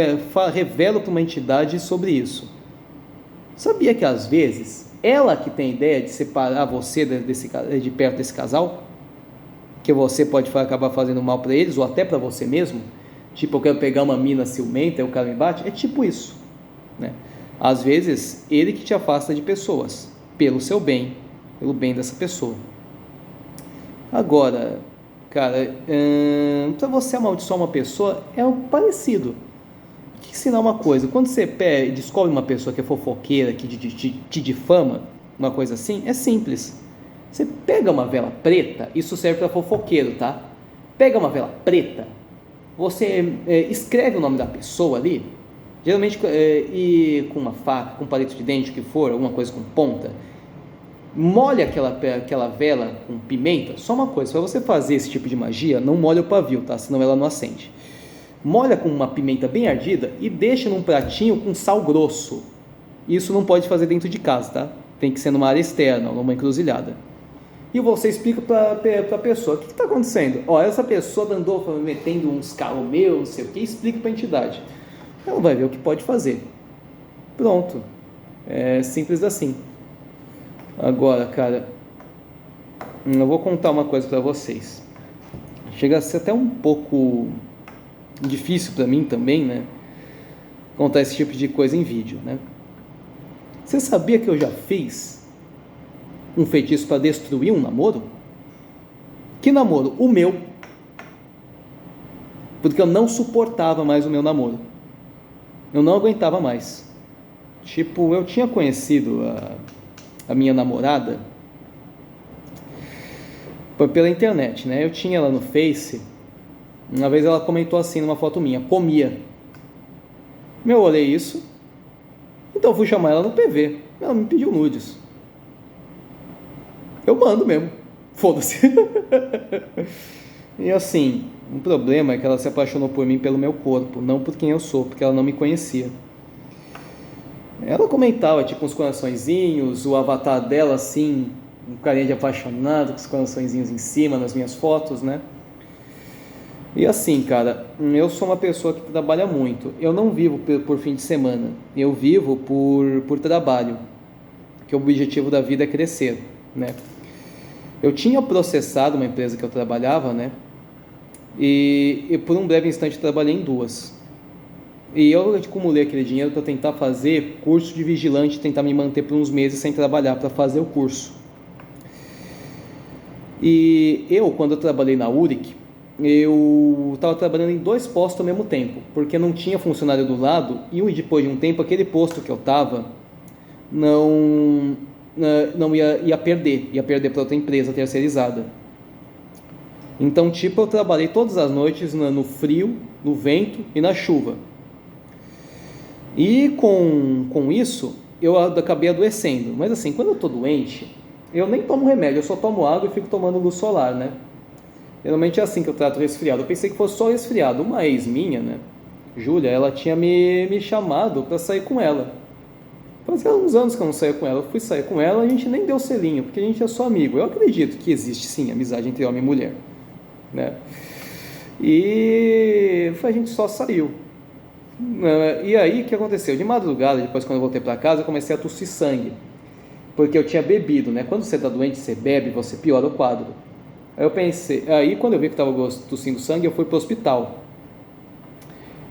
Speaker 1: revelo para uma entidade sobre isso. Sabia que às vezes ela que tem ideia de separar você de perto desse casal? Que você pode acabar fazendo mal para eles ou até para você mesmo? Tipo, eu quero pegar uma mina ciumenta e o cara me bate? É tipo isso, né? Às vezes, ele que te afasta de pessoas, pelo seu bem, pelo bem dessa pessoa. Agora, cara, para você amaldiçoar uma pessoa é algo parecido. Vou te ensinar uma coisa: quando você descobre uma pessoa que é fofoqueira, que te difama, uma coisa assim, é simples. Você pega uma vela preta, isso serve para fofoqueiro, tá? Pega uma vela preta, você escreve o nome da pessoa ali, geralmente e com uma faca, com um palito de dente, o que for, alguma coisa com ponta, molha aquela vela com pimenta. Só uma coisa, para você fazer esse tipo de magia, não molha o pavio, tá? Senão ela não acende. Molha com uma pimenta bem ardida e deixa num pratinho com sal grosso. Isso não pode fazer dentro de casa, tá? Tem que ser numa área externa, numa encruzilhada. E você explica para a pessoa: o que está acontecendo? Essa pessoa andou metendo uns carros meus, não sei o que, explica para a entidade. Ela vai ver o que pode fazer. Pronto. É simples assim. Agora, cara, eu vou contar uma coisa para vocês. Chega a ser até um pouco difícil para mim também, né? Contar esse tipo de coisa em vídeo, né? Você sabia que eu já fiz um feitiço para destruir um namoro? Que namoro? O meu. Porque eu não suportava mais o meu namoro. Eu não aguentava mais. Tipo, eu tinha conhecido a minha namorada pela internet, né? Eu tinha ela no Face. Uma vez ela comentou assim numa foto minha: comia. Eu olhei isso, então fui chamar ela no PV. Ela me pediu nudes. Eu mando mesmo, foda-se. E assim, o problema é que ela se apaixonou por mim pelo meu corpo, não por quem eu sou, porque ela não me conhecia. Ela comentava tipo uns coraçõezinhos, o avatar dela assim, um carinha de apaixonado, com os coraçõezinhos em cima nas minhas fotos, né? E assim, cara, eu sou uma pessoa que trabalha muito. Eu não vivo por fim de semana, eu vivo por trabalho, que o objetivo da vida é crescer, né? Eu tinha processado uma empresa que eu trabalhava, né? E por um breve instante trabalhei em duas. E eu acumulei aquele dinheiro para tentar fazer curso de vigilante, tentar me manter por uns meses sem trabalhar para fazer o curso. E quando eu trabalhei na URIC, eu estava trabalhando em 2 postos ao mesmo tempo, porque não tinha funcionário do lado, e depois de um tempo aquele posto que eu estava não ia perder para outra empresa terceirizada. Então, tipo, eu trabalhei todas as noites no frio, no vento e na chuva. E com isso, eu acabei adoecendo. Mas assim, quando eu estou doente, eu nem tomo remédio, eu só tomo água e fico tomando luz solar, né? Geralmente é assim que eu trato resfriado. Eu pensei que fosse só resfriado. Uma ex minha, né, Júlia, ela tinha me chamado para sair com ela. Fazia uns anos que eu não saía com ela. Eu fui sair com ela, a gente nem deu selinho, porque a gente é só amigo. Eu acredito que existe sim amizade entre homem e mulher, né? E a gente só saiu. E aí o que aconteceu? De madrugada, depois quando eu voltei para casa, eu comecei a tossir sangue, porque eu tinha bebido, né? Quando você está doente, você bebe, você piora o quadro. Aí eu pensei, aí quando eu vi que estava tossindo sangue, eu fui para o hospital.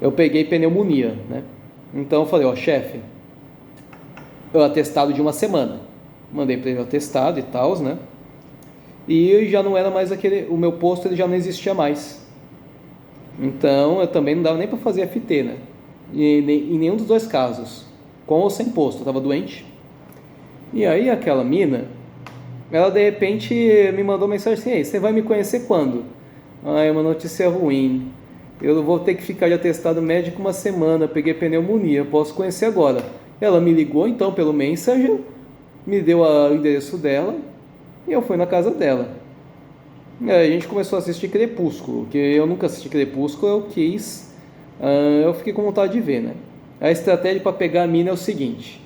Speaker 1: Eu peguei pneumonia, né? Então eu falei: chefe, eu atestado de 1 semana. Mandei para ele o atestado e tal, né? E já não era mais o meu posto, ele já não existia mais. Então eu também não dava nem para fazer FT, né? E em nenhum dos 2 casos, com ou sem posto, eu estava doente. E aí aquela mina, ela de repente me mandou mensagem assim: você vai me conhecer quando? É uma notícia ruim, eu vou ter que ficar de atestado médico 1 semana, peguei pneumonia, posso conhecer agora. Ela me ligou então pelo Messenger, me deu o endereço dela e eu fui na casa dela. A gente começou a assistir Crepúsculo, que eu nunca assisti Crepúsculo, eu fiquei com vontade de ver, né? A estratégia para pegar a mina é o seguinte: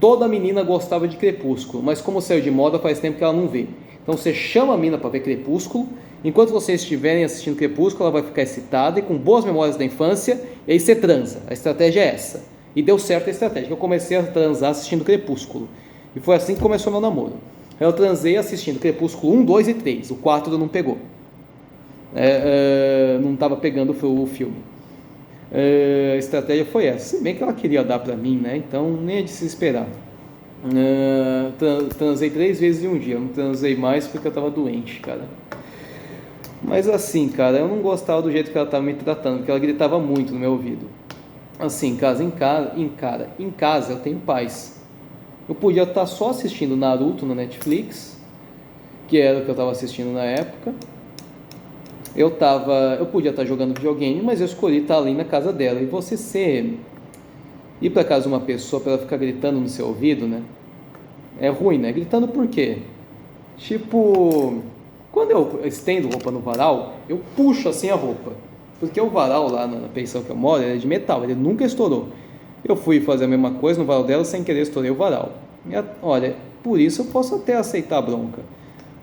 Speaker 1: toda menina gostava de Crepúsculo, mas como saiu de moda faz tempo que ela não vê. Então você chama a mina para ver Crepúsculo Enquanto vocês estiverem assistindo Crepúsculo, ela vai ficar excitada e com boas memórias da infância, e aí você transa. A estratégia é essa. E deu certo a estratégia, que eu comecei a transar assistindo Crepúsculo. E foi assim que começou meu namoro. Eu transei assistindo Crepúsculo 1, 2 e 3. O 4 não pegou. Não estava pegando o filme. A estratégia foi essa. Se bem que ela queria dar pra mim, né? Então nem é de se esperar. Transei 3 vezes em um dia. Eu não transei mais porque eu tava doente, cara. Mas assim, cara, eu não gostava do jeito que ela tava me tratando, porque ela gritava muito no meu ouvido. Assim, em casa eu tenho paz. Eu podia estar só assistindo Naruto na Netflix, que era o que eu estava assistindo na época. Eu podia estar jogando videogame, mas eu escolhi estar ali na casa dela. E ir para casa de uma pessoa para ela ficar gritando no seu ouvido, né? É ruim, né? Gritando por quê? Tipo, quando eu estendo roupa no varal, eu puxo assim a roupa. Porque o varal lá na pensão que eu moro é de metal, ele nunca estourou. Eu fui fazer a mesma coisa no varal dela, sem querer estourei o varal. Olha, por isso eu posso até aceitar a bronca.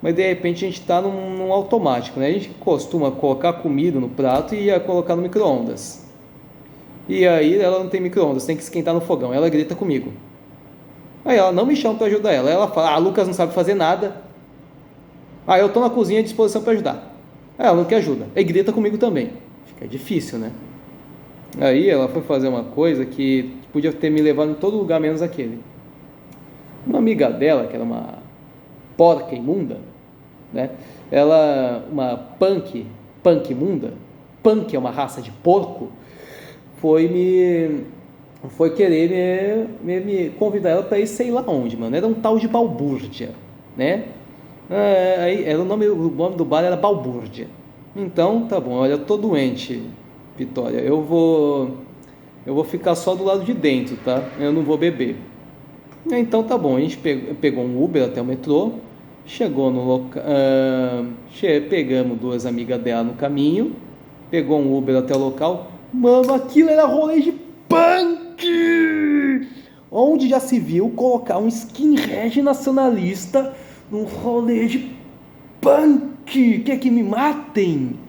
Speaker 1: Mas de repente a gente está num automático, né? A gente costuma colocar comida no prato e ia colocar no micro-ondas. E aí ela não tem micro-ondas, tem que esquentar no fogão. Ela grita comigo. Aí ela não me chama para ajudar ela. Ela fala, Lucas não sabe fazer nada. Eu estou na cozinha à disposição para ajudar. Aí ela não quer ajuda. Aí grita comigo também. Fica difícil, né? Aí ela foi fazer uma coisa que podia ter me levado em todo lugar menos aquele. Uma amiga dela, que era uma porca imunda, né? Uma punk imunda, punk é uma raça de porco, foi querer me convidar ela para ir sei lá onde, mano. Era um tal de Balbúrdia, né? Aí era o nome do bar era Balbúrdia. Então, tá bom, olha, eu tô doente, Vitória, eu vou ficar só do lado de dentro, tá? Eu não vou beber. Então tá bom, a gente pegou um Uber até o metrô, chegou no local, pegamos 2 amigas dela no caminho, pegou um Uber até o local. Mano, aquilo era rolê de punk! Onde já se viu colocar um skinhead nacionalista num rolê de punk? Quer que me matem?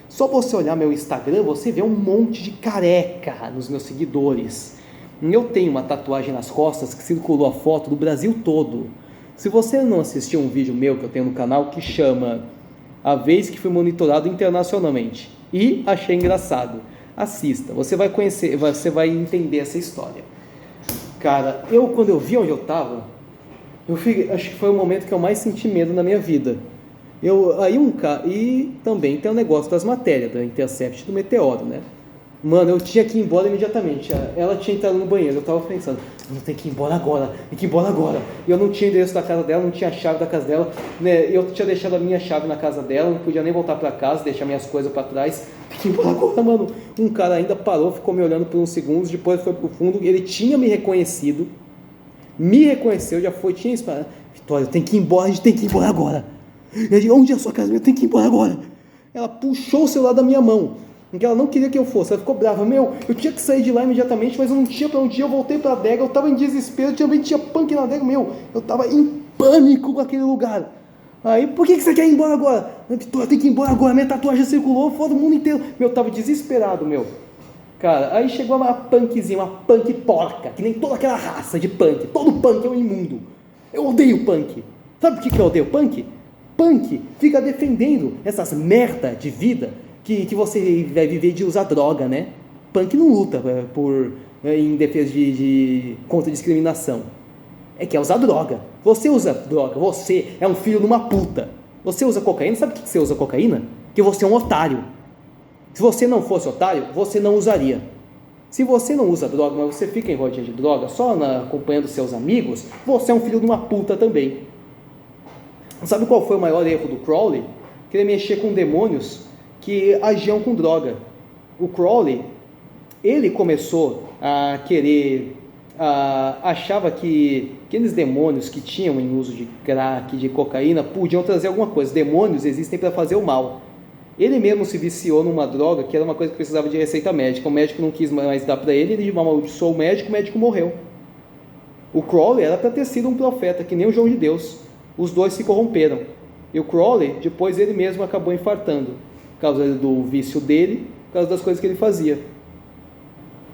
Speaker 1: Só você olhar meu Instagram, você vê um monte de careca nos meus seguidores. Eu tenho uma tatuagem nas costas que circulou a foto do Brasil todo. Se você não assistiu um vídeo meu que eu tenho no canal que chama A Vez que Fui Monitorado Internacionalmente e achei engraçado, assista, você vai conhecer, você vai entender essa história. Cara, quando eu vi onde eu tava, acho que foi o momento que eu mais senti medo na minha vida. E também tem o negócio das matérias, da Intercept do Meteoro, né? Mano, eu tinha que ir embora imediatamente. Ela tinha entrado no banheiro, eu tava pensando, eu tenho que ir embora agora. E eu não tinha endereço da casa dela, não tinha a chave da casa dela, né? Eu tinha deixado a minha chave na casa dela, não podia nem voltar pra casa, deixar minhas coisas pra trás. Tem que ir embora agora, mano. Um cara ainda parou, ficou me olhando por uns segundos, depois foi pro fundo, ele tinha me reconhecido, tinha disparado. Vitória, tem que ir embora, a gente tem que ir embora agora. Eu disse, onde é a sua casa? Eu tenho que ir embora agora. Ela puxou o celular da minha mão, porque ela não queria que eu fosse. Ela ficou brava. Eu tinha que sair de lá imediatamente, mas eu não tinha pra onde ir. Eu voltei pra adega, eu tava em desespero, também tinha punk na adega. Eu tava em pânico com aquele lugar. Aí, por que você quer ir embora agora? Vitória, tem que ir embora agora, minha tatuagem circulou fora do mundo inteiro. Eu tava desesperado, Cara, aí chegou uma punkzinha, uma punk porca, que nem toda aquela raça de punk. Todo punk é um imundo. Eu odeio punk. Sabe por que eu odeio punk? Punk fica defendendo essas merda de vida que você vai viver de usar droga, né? Punk não luta em defesa contra a discriminação. Quer usar droga. Você usa droga, você é um filho de uma puta. Você usa cocaína, sabe por que você usa cocaína? Porque você é um otário. Se você não fosse otário, você não usaria. Se você não usa droga, mas você fica em rodinha de droga, só acompanhando seus amigos, você é um filho de uma puta também. Sabe qual foi o maior erro do Crowley? Querer mexer com demônios que agiam com droga. O Crowley, ele começou a querer, achava que aqueles demônios que tinham em uso de crack, de cocaína, podiam trazer alguma coisa. Demônios existem para fazer o mal. Ele mesmo se viciou numa droga que era uma coisa que precisava de receita médica. O médico não quis mais dar para ele amaldiçoou o médico morreu. O Crowley era para ter sido um profeta, que nem o João de Deus. Os dois se corromperam. E o Crowley, depois ele mesmo acabou infartando, por causa do vício dele, por causa das coisas que ele fazia.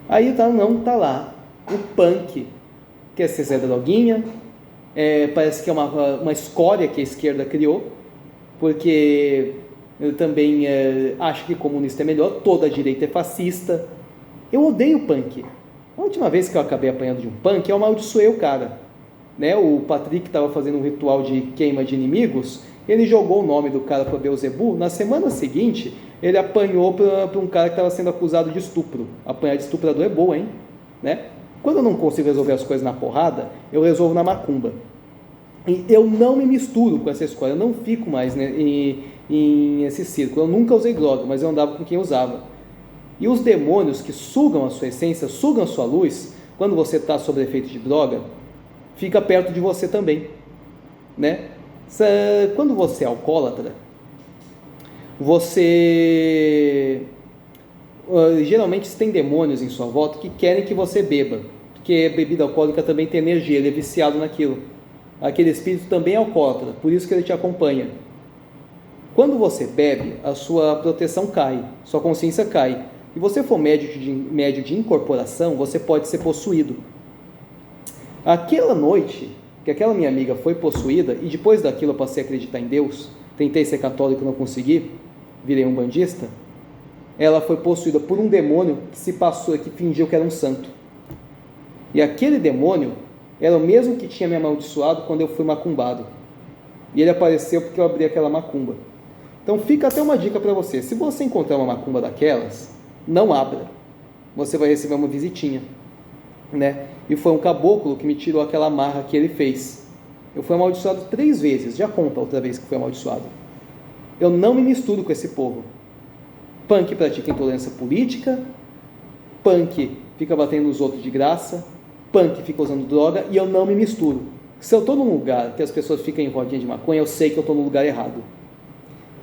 Speaker 1: Aí tá lá, o punk, que é ser droguinha, parece que é uma escória que a esquerda criou, porque ele também acha que comunista é melhor, toda a direita é fascista. Eu odeio punk. A última vez que eu acabei apanhando de um punk, eu amaldiçoei o cara. Né? O Patrick estava fazendo um ritual de queima de inimigos, ele jogou o nome do cara para Beelzebub. Na semana seguinte, ele apanhou para um cara que estava sendo acusado de estupro. Apanhar de estuprador é boa, hein? Né? Quando eu não consigo resolver as coisas na porrada, eu resolvo na macumba. E eu não me misturo com essa escola, eu não fico mais, né, em esse círculo. Eu nunca usei droga, mas eu andava com quem usava. E os demônios que sugam a sua essência, sugam a sua luz, quando você está sob efeito de droga, fica perto de você também. Né? Quando você é alcoólatra, geralmente tem demônios em sua volta que querem que você beba, porque a bebida alcoólica também tem energia, ele é viciado naquilo. Aquele espírito também é alcoólatra, por isso que ele te acompanha. Quando você bebe, a sua proteção cai, sua consciência cai. E você for médio de incorporação, você pode ser possuído. Aquela noite que aquela minha amiga foi possuída, e depois daquilo eu passei a acreditar em Deus, tentei ser católico, não consegui, virei um bandista, ela foi possuída por um demônio que fingiu que era um santo. E aquele demônio era o mesmo que tinha me amaldiçoado quando eu fui macumbado. E ele apareceu porque eu abri aquela macumba. Então fica até uma dica para você. Se você encontrar uma macumba daquelas, não abra. Você vai receber uma visitinha. Né? E foi um caboclo que me tirou aquela marra que ele fez. Eu fui amaldiçoado 3 vezes. Já conta outra vez que fui amaldiçoado. Eu não me misturo com esse povo. Punk pratica intolerância política. Punk fica batendo nos outros de graça. Punk fica usando droga. E eu não me misturo. Se eu estou num lugar que as pessoas ficam em rodinha de maconha, eu sei que eu estou no lugar errado.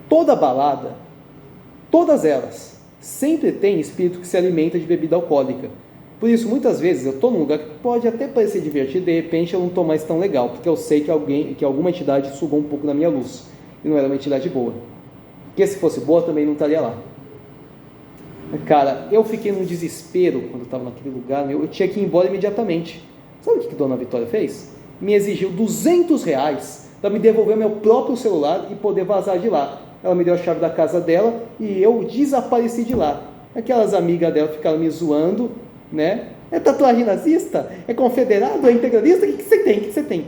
Speaker 1: Toda balada, todas elas, sempre tem espírito que se alimenta de bebida alcoólica. Por isso, muitas vezes, eu estou num lugar que pode até parecer divertido, de repente eu não estou mais tão legal, porque eu sei que alguma entidade sugou um pouco da minha luz, e não era uma entidade boa. Porque se fosse boa, também não estaria lá. Cara, eu fiquei num desespero quando eu estava naquele lugar, eu tinha que ir embora imediatamente. Sabe o que Dona Vitória fez? Me exigiu R$200 para me devolver meu próprio celular e poder vazar de lá. Ela me deu a chave da casa dela e eu desapareci de lá. Aquelas amigas dela ficaram me zoando, né? É tatuagem nazista? É confederado? É integralista? O que você tem? O que você tem?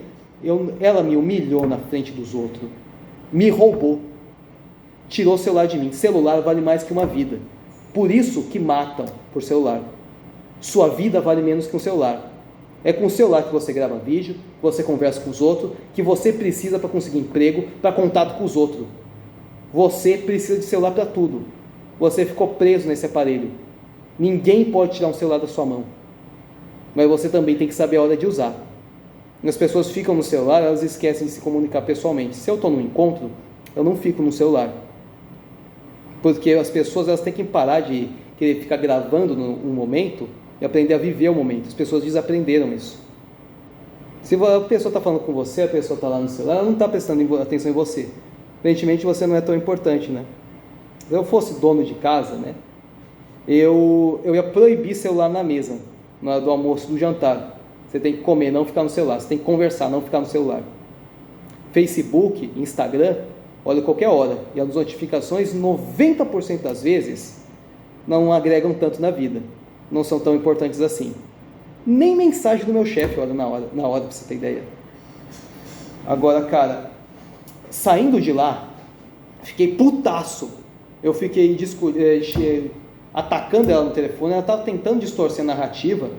Speaker 1: Ela me humilhou na frente dos outros. Me roubou. Tirou o celular de mim. Celular vale mais que uma vida. Por isso que matam por celular. Sua vida vale menos que um celular. É com o celular que você grava vídeo, você conversa com os outros, que você precisa para conseguir emprego, para contato com os outros. Você precisa de celular para tudo. Você ficou preso nesse aparelho. Ninguém pode tirar um celular da sua mão. Mas você também tem que saber a hora de usar. As pessoas ficam no celular, elas esquecem de se comunicar pessoalmente. Se eu estou num encontro, eu não fico no celular. Porque as pessoas elas têm que parar de querer ficar gravando um momento e aprender a viver o momento. As pessoas desaprenderam isso. Se a pessoa está falando com você, a pessoa está lá no celular, ela não está prestando atenção em você. Aparentemente você não é tão importante, né? Se eu fosse dono de casa, né? Eu ia proibir celular na mesa, na hora do almoço, do jantar. Você tem que comer, não ficar no celular. Você tem que conversar, não ficar no celular. Facebook, Instagram, olha qualquer hora. E as notificações, 90% das vezes, não agregam tanto na vida. Não são tão importantes assim. Nem mensagem do meu chefe olha na hora pra você ter ideia. Agora, cara, saindo de lá, fiquei putaço. Eu fiquei atacando ela no telefone, ela estava tentando distorcer a narrativa,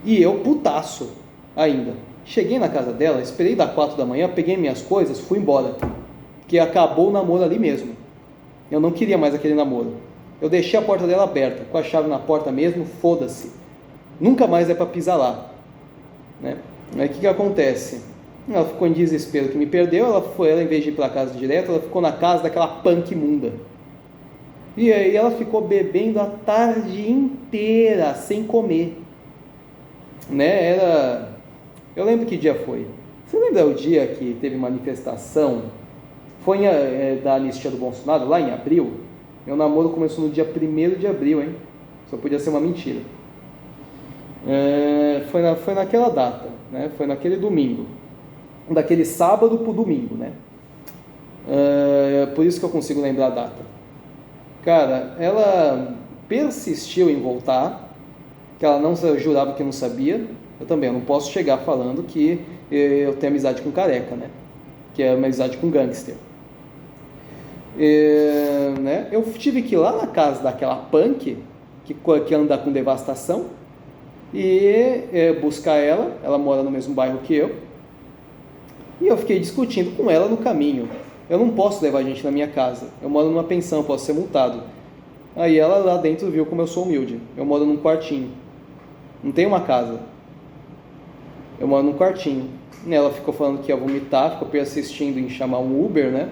Speaker 1: e eu putaço ainda. Cheguei na casa dela, esperei dar 4 da manhã, peguei minhas coisas, fui embora, porque acabou o namoro ali mesmo. Eu não queria mais aquele namoro. Eu deixei a porta dela aberta, com a chave na porta mesmo, foda-se. Nunca mais é para pisar lá. Né? Aí o que acontece? Ela ficou em desespero que me perdeu, ela em vez de ir para casa direto, ela ficou na casa daquela punk imunda. E aí ela ficou bebendo a tarde inteira, sem comer. Né? Eu lembro que dia foi. Você lembra o dia que teve manifestação Foi da anistia do Bolsonaro, lá em abril. Meu namoro começou no dia 1º de abril, hein? Só podia ser uma mentira. Foi naquela data, né? Foi naquele domingo. Daquele sábado pro domingo, né? Por isso que eu consigo lembrar a data. Cara, ela persistiu em voltar, que ela não jurava que não sabia. Eu também, eu não posso chegar falando que eu tenho amizade com careca, né? Que é uma amizade com gangster. Né? Eu tive que ir lá na casa daquela punk que anda com devastação e buscar ela mora no mesmo bairro que eu, e eu fiquei discutindo com ela no caminho. Eu não posso levar gente na minha casa, eu moro numa pensão, posso ser multado. Aí ela lá dentro viu como eu sou humilde, eu moro num quartinho, não tenho uma casa, eu moro num quartinho. Ela ficou falando que ia vomitar, ficou persistindo em chamar um Uber, né?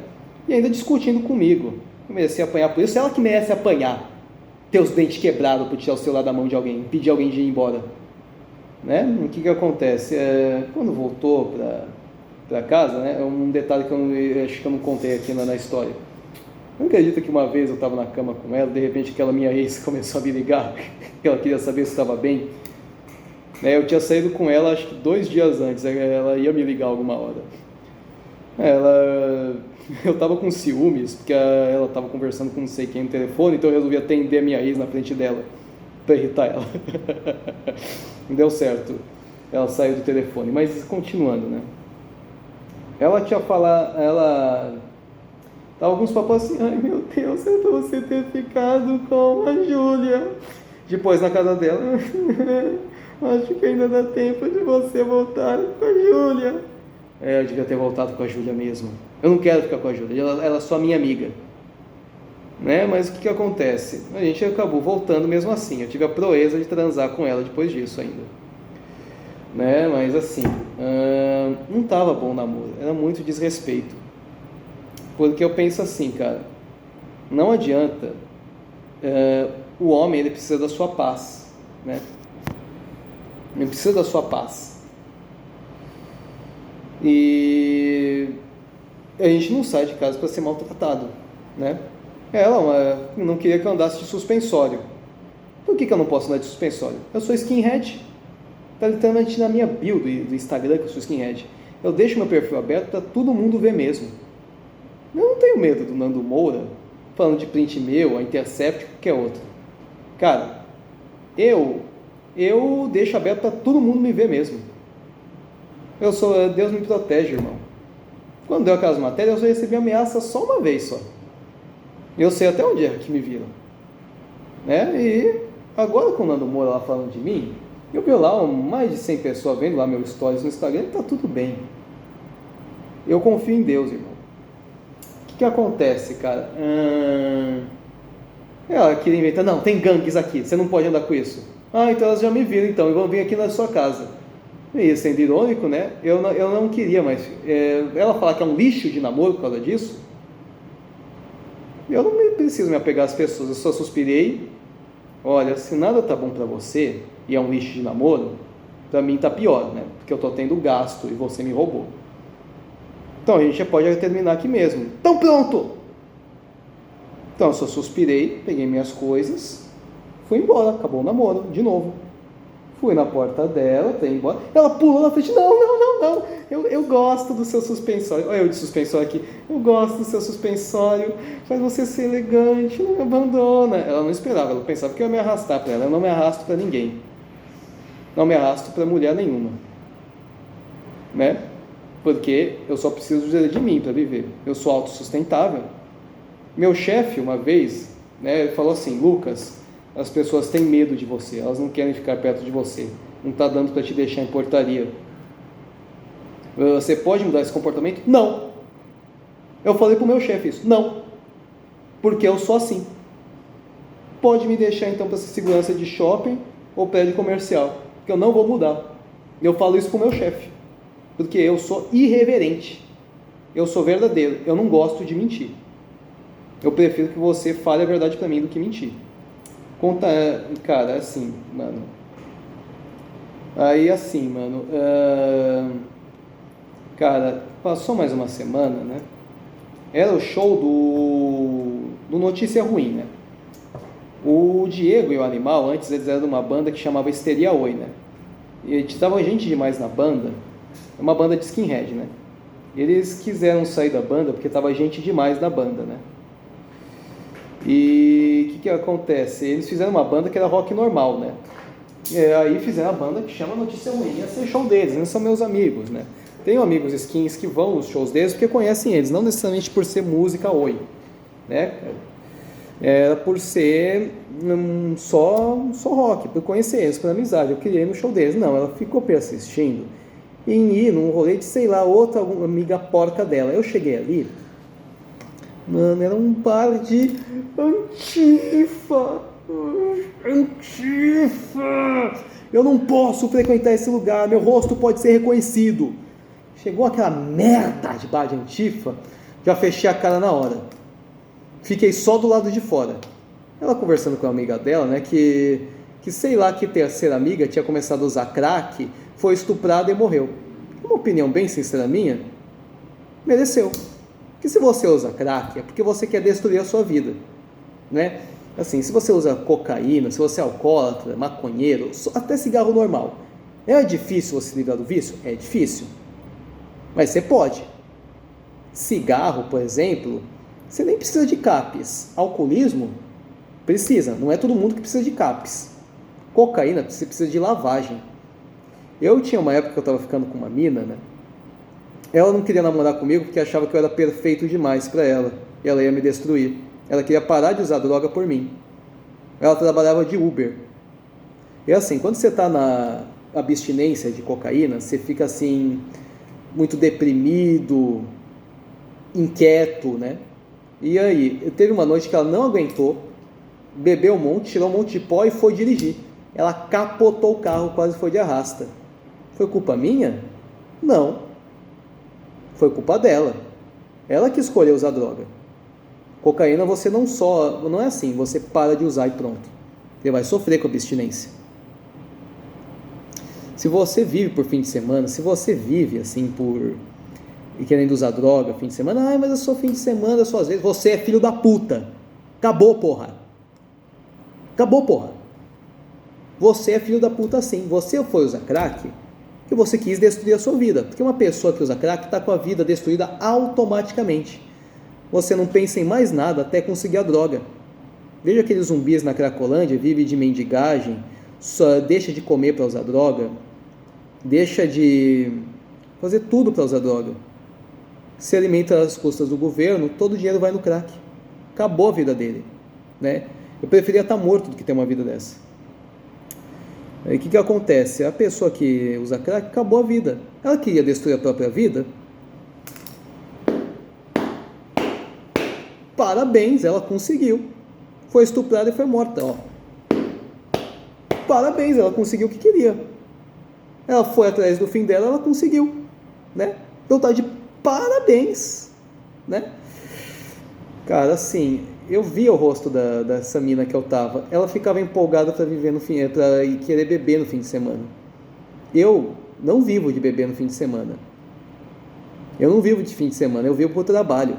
Speaker 1: E ainda discutindo comigo. Eu merecia apanhar por isso. Ela que merece apanhar. Ter os dentes quebrados por tirar o celular da mão de alguém, impedir alguém de ir embora. Né? O que acontece? Quando voltou para casa, né? Um detalhe que eu acho que eu não contei aqui na história. Não acredito que uma vez eu estava na cama com ela, de repente aquela minha ex começou a me ligar, que ela queria saber se estava bem. Eu tinha saído com ela acho que 2 dias antes, ela ia me ligar alguma hora. Eu estava com ciúmes, porque ela estava conversando com não sei quem no telefone, então eu resolvi atender a minha ex na frente dela, para irritar ela. Não deu certo, ela saiu do telefone, mas continuando, né? Ela tinha falado, ela tava alguns papos assim, ai meu Deus, é pra você ter ficado com a Júlia. Depois na casa dela, acho que ainda dá tempo de você voltar com a Júlia. Eu devia ter voltado com a Júlia mesmo. Eu não quero ficar com a Júlia, ela é só minha amiga. Né? Mas o que acontece? A gente acabou voltando mesmo assim. Eu tive a proeza de transar com ela depois disso ainda. Né? Mas assim, não estava bom o namoro, era muito desrespeito. Porque eu penso assim, cara, não adianta, o homem ele precisa da sua paz, né? Ele precisa da sua paz. E a gente não sai de casa para ser maltratado, né? Ela não queria que eu andasse de suspensório. Por que eu não posso andar de suspensório? Eu sou skinhead. Está literalmente na minha bio do Instagram que eu sou skinhead. Eu deixo meu perfil aberto para todo mundo ver mesmo. Eu não tenho medo do Nando Moura falando de print meu, a Intercept, qualquer outro. Cara, eu deixo aberto para todo mundo me ver mesmo. Deus me protege, irmão. Quando deu aquelas matérias, eu recebi ameaça só uma vez só. Eu sei até onde é que me viram. Né? E agora com o Nando Moura lá falando de mim, eu vi lá mais de 100 pessoas vendo lá meus stories no Instagram, e tá tudo bem. Eu confio em Deus, irmão. O que acontece, cara? Ela queria inventar, não, tem gangues aqui, você não pode andar com isso. Então elas já me viram então, e vão vir aqui na sua casa. E sendo irônico, né? Eu não queria, mas ela falar que é um lixo de namoro por causa disso, eu não preciso me apegar às pessoas, eu só suspirei. Olha, se nada tá bom pra você e é um lixo de namoro, pra mim tá pior, né? Porque eu tô tendo gasto e você me roubou. Então a gente já pode terminar aqui mesmo. Então pronto! Então eu só suspirei, peguei minhas coisas, fui embora, acabou o namoro, de novo. Fui na porta dela, fui embora. Ela pulou na frente, não. Eu gosto do seu suspensório. Olha eu de suspensório aqui. Eu gosto do seu suspensório, faz você ser elegante, não me abandona. Ela não esperava, ela pensava que eu ia me arrastar para ela. Eu não me arrasto para ninguém. Não me arrasto para mulher nenhuma. Né? Porque eu só preciso de mim para viver. Eu sou autossustentável. Meu chefe, uma vez, né, falou assim, Lucas, as pessoas têm medo de você, elas não querem ficar perto de você, não está dando para te deixar em portaria. Você pode mudar esse comportamento? Não. Eu falei para o meu chefe isso, não, porque eu sou assim. Pode me deixar então para essa segurança de shopping ou prédio comercial, que eu não vou mudar. Eu falo isso para o meu chefe, porque eu sou irreverente, eu sou verdadeiro, eu não gosto de mentir. Eu prefiro que você fale a verdade para mim do que mentir. Conta, cara, assim, mano. Aí, assim, mano. Cara, passou mais uma semana, né? Era o show do Notícia Ruim, né? O Diego e o Animal, antes eles eram de uma banda que chamava Histeria Oi, né? E tava gente demais na banda, é uma banda de skinhead, né? Eles quiseram sair da banda porque tava gente demais na banda, né? E o que acontece? Eles fizeram uma banda que era rock normal, né? E aí fizeram a banda que chama Notícia Ruim, ia ser show deles, eles são meus amigos, né? Tenho amigos skins que vão nos shows deles porque conhecem eles, não necessariamente por ser música Oi, né? Era por ser só rock, por conhecer eles, por amizade. Eu queria ir no show deles. Não, ela ficou persistindo em ir num rolê de, sei lá, outra amiga porca dela. Eu cheguei ali, mano, era um bar de Antifa. Eu não posso frequentar esse lugar, meu rosto pode ser reconhecido. Chegou aquela merda de bar de Antifa, já fechei a cara na hora. Fiquei só do lado de fora. Ela conversando com a amiga dela, né, que sei lá, que terceira amiga tinha começado a usar crack, foi estuprada e morreu. Uma opinião bem sincera minha, mereceu. Porque se você usa crack, é porque você quer destruir a sua vida, né? Assim, se você usa cocaína, se você é alcoólatra, maconheiro, até cigarro normal, é difícil você se livrar do vício? É difícil. Mas você pode. Cigarro, por exemplo, você nem precisa de CAPs. Alcoolismo, precisa. Não é todo mundo que precisa de CAPs. Cocaína, você precisa de lavagem. Eu tinha uma época que eu estava ficando com uma mina, né? Ela não queria namorar comigo porque achava que eu era perfeito demais para ela. E ela ia me destruir. Ela queria parar de usar droga por mim. Ela trabalhava de Uber. E assim, quando você está na abstinência de cocaína, você fica assim, muito deprimido, inquieto, né? E aí, teve uma noite que ela não aguentou, bebeu um monte, tirou um monte de pó e foi dirigir. Ela capotou o carro, quase foi de arrasta. Foi culpa minha? Não. Foi culpa dela. Ela que escolheu usar droga. Cocaína você não é assim, você para de usar e pronto. Você vai sofrer com abstinência. Se você vive por fim de semana, se você vive assim e querendo usar droga fim de semana, mas eu sou fim de semana, só às vezes, você é filho da puta. Acabou, porra. Acabou, porra. Você é filho da puta sim. Você foi usar crack porque você quis destruir a sua vida. Porque uma pessoa que usa crack está com a vida destruída automaticamente. Você não pensa em mais nada até conseguir a droga. Veja aqueles zumbis na Cracolândia, vive de mendigagem, só deixa de comer para usar droga, deixa de fazer tudo para usar droga. Se alimenta às custas do governo, todo o dinheiro vai no crack. Acabou a vida dele, né? Eu preferia estar morto do que ter uma vida dessa. Aí o que acontece? A pessoa que usa crack, acabou a vida. Ela queria destruir a própria vida. Parabéns, ela conseguiu. Foi estuprada e foi morta. Ó. Parabéns, ela conseguiu o que queria. Ela foi atrás do fim dela, ela conseguiu, né? Então tá de parabéns, né? Cara, assim, eu via o rosto dessa mina que eu tava. Ela ficava empolgada para viver no fim, para querer beber no fim de semana. Eu não vivo de beber no fim de semana. Eu não vivo de fim de semana, eu vivo por trabalho.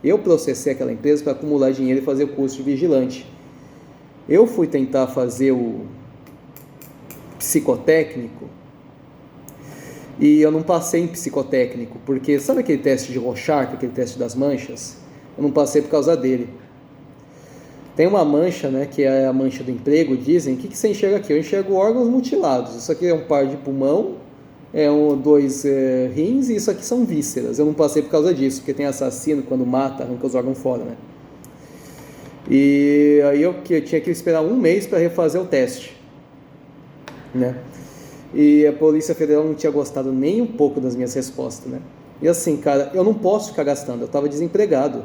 Speaker 1: Eu processei aquela empresa para acumular dinheiro e fazer o curso de vigilante. Eu fui tentar fazer o psicotécnico e eu não passei em psicotécnico, porque sabe aquele teste de Rorschach, aquele teste das manchas? Eu não passei por causa dele. Tem uma mancha, né, que é a mancha do emprego, dizem. O que você enxerga aqui? Eu enxergo órgãos mutilados. Isso aqui é um par de pulmão, dois rins, e isso aqui são vísceras. Eu não passei por causa disso, porque tem assassino, quando mata, arranca os órgãos fora, né? E aí eu tinha que esperar um mês para refazer o teste, né? E a Polícia Federal não tinha gostado nem um pouco das minhas respostas, né? E assim, cara, eu não posso ficar gastando, eu estava desempregado.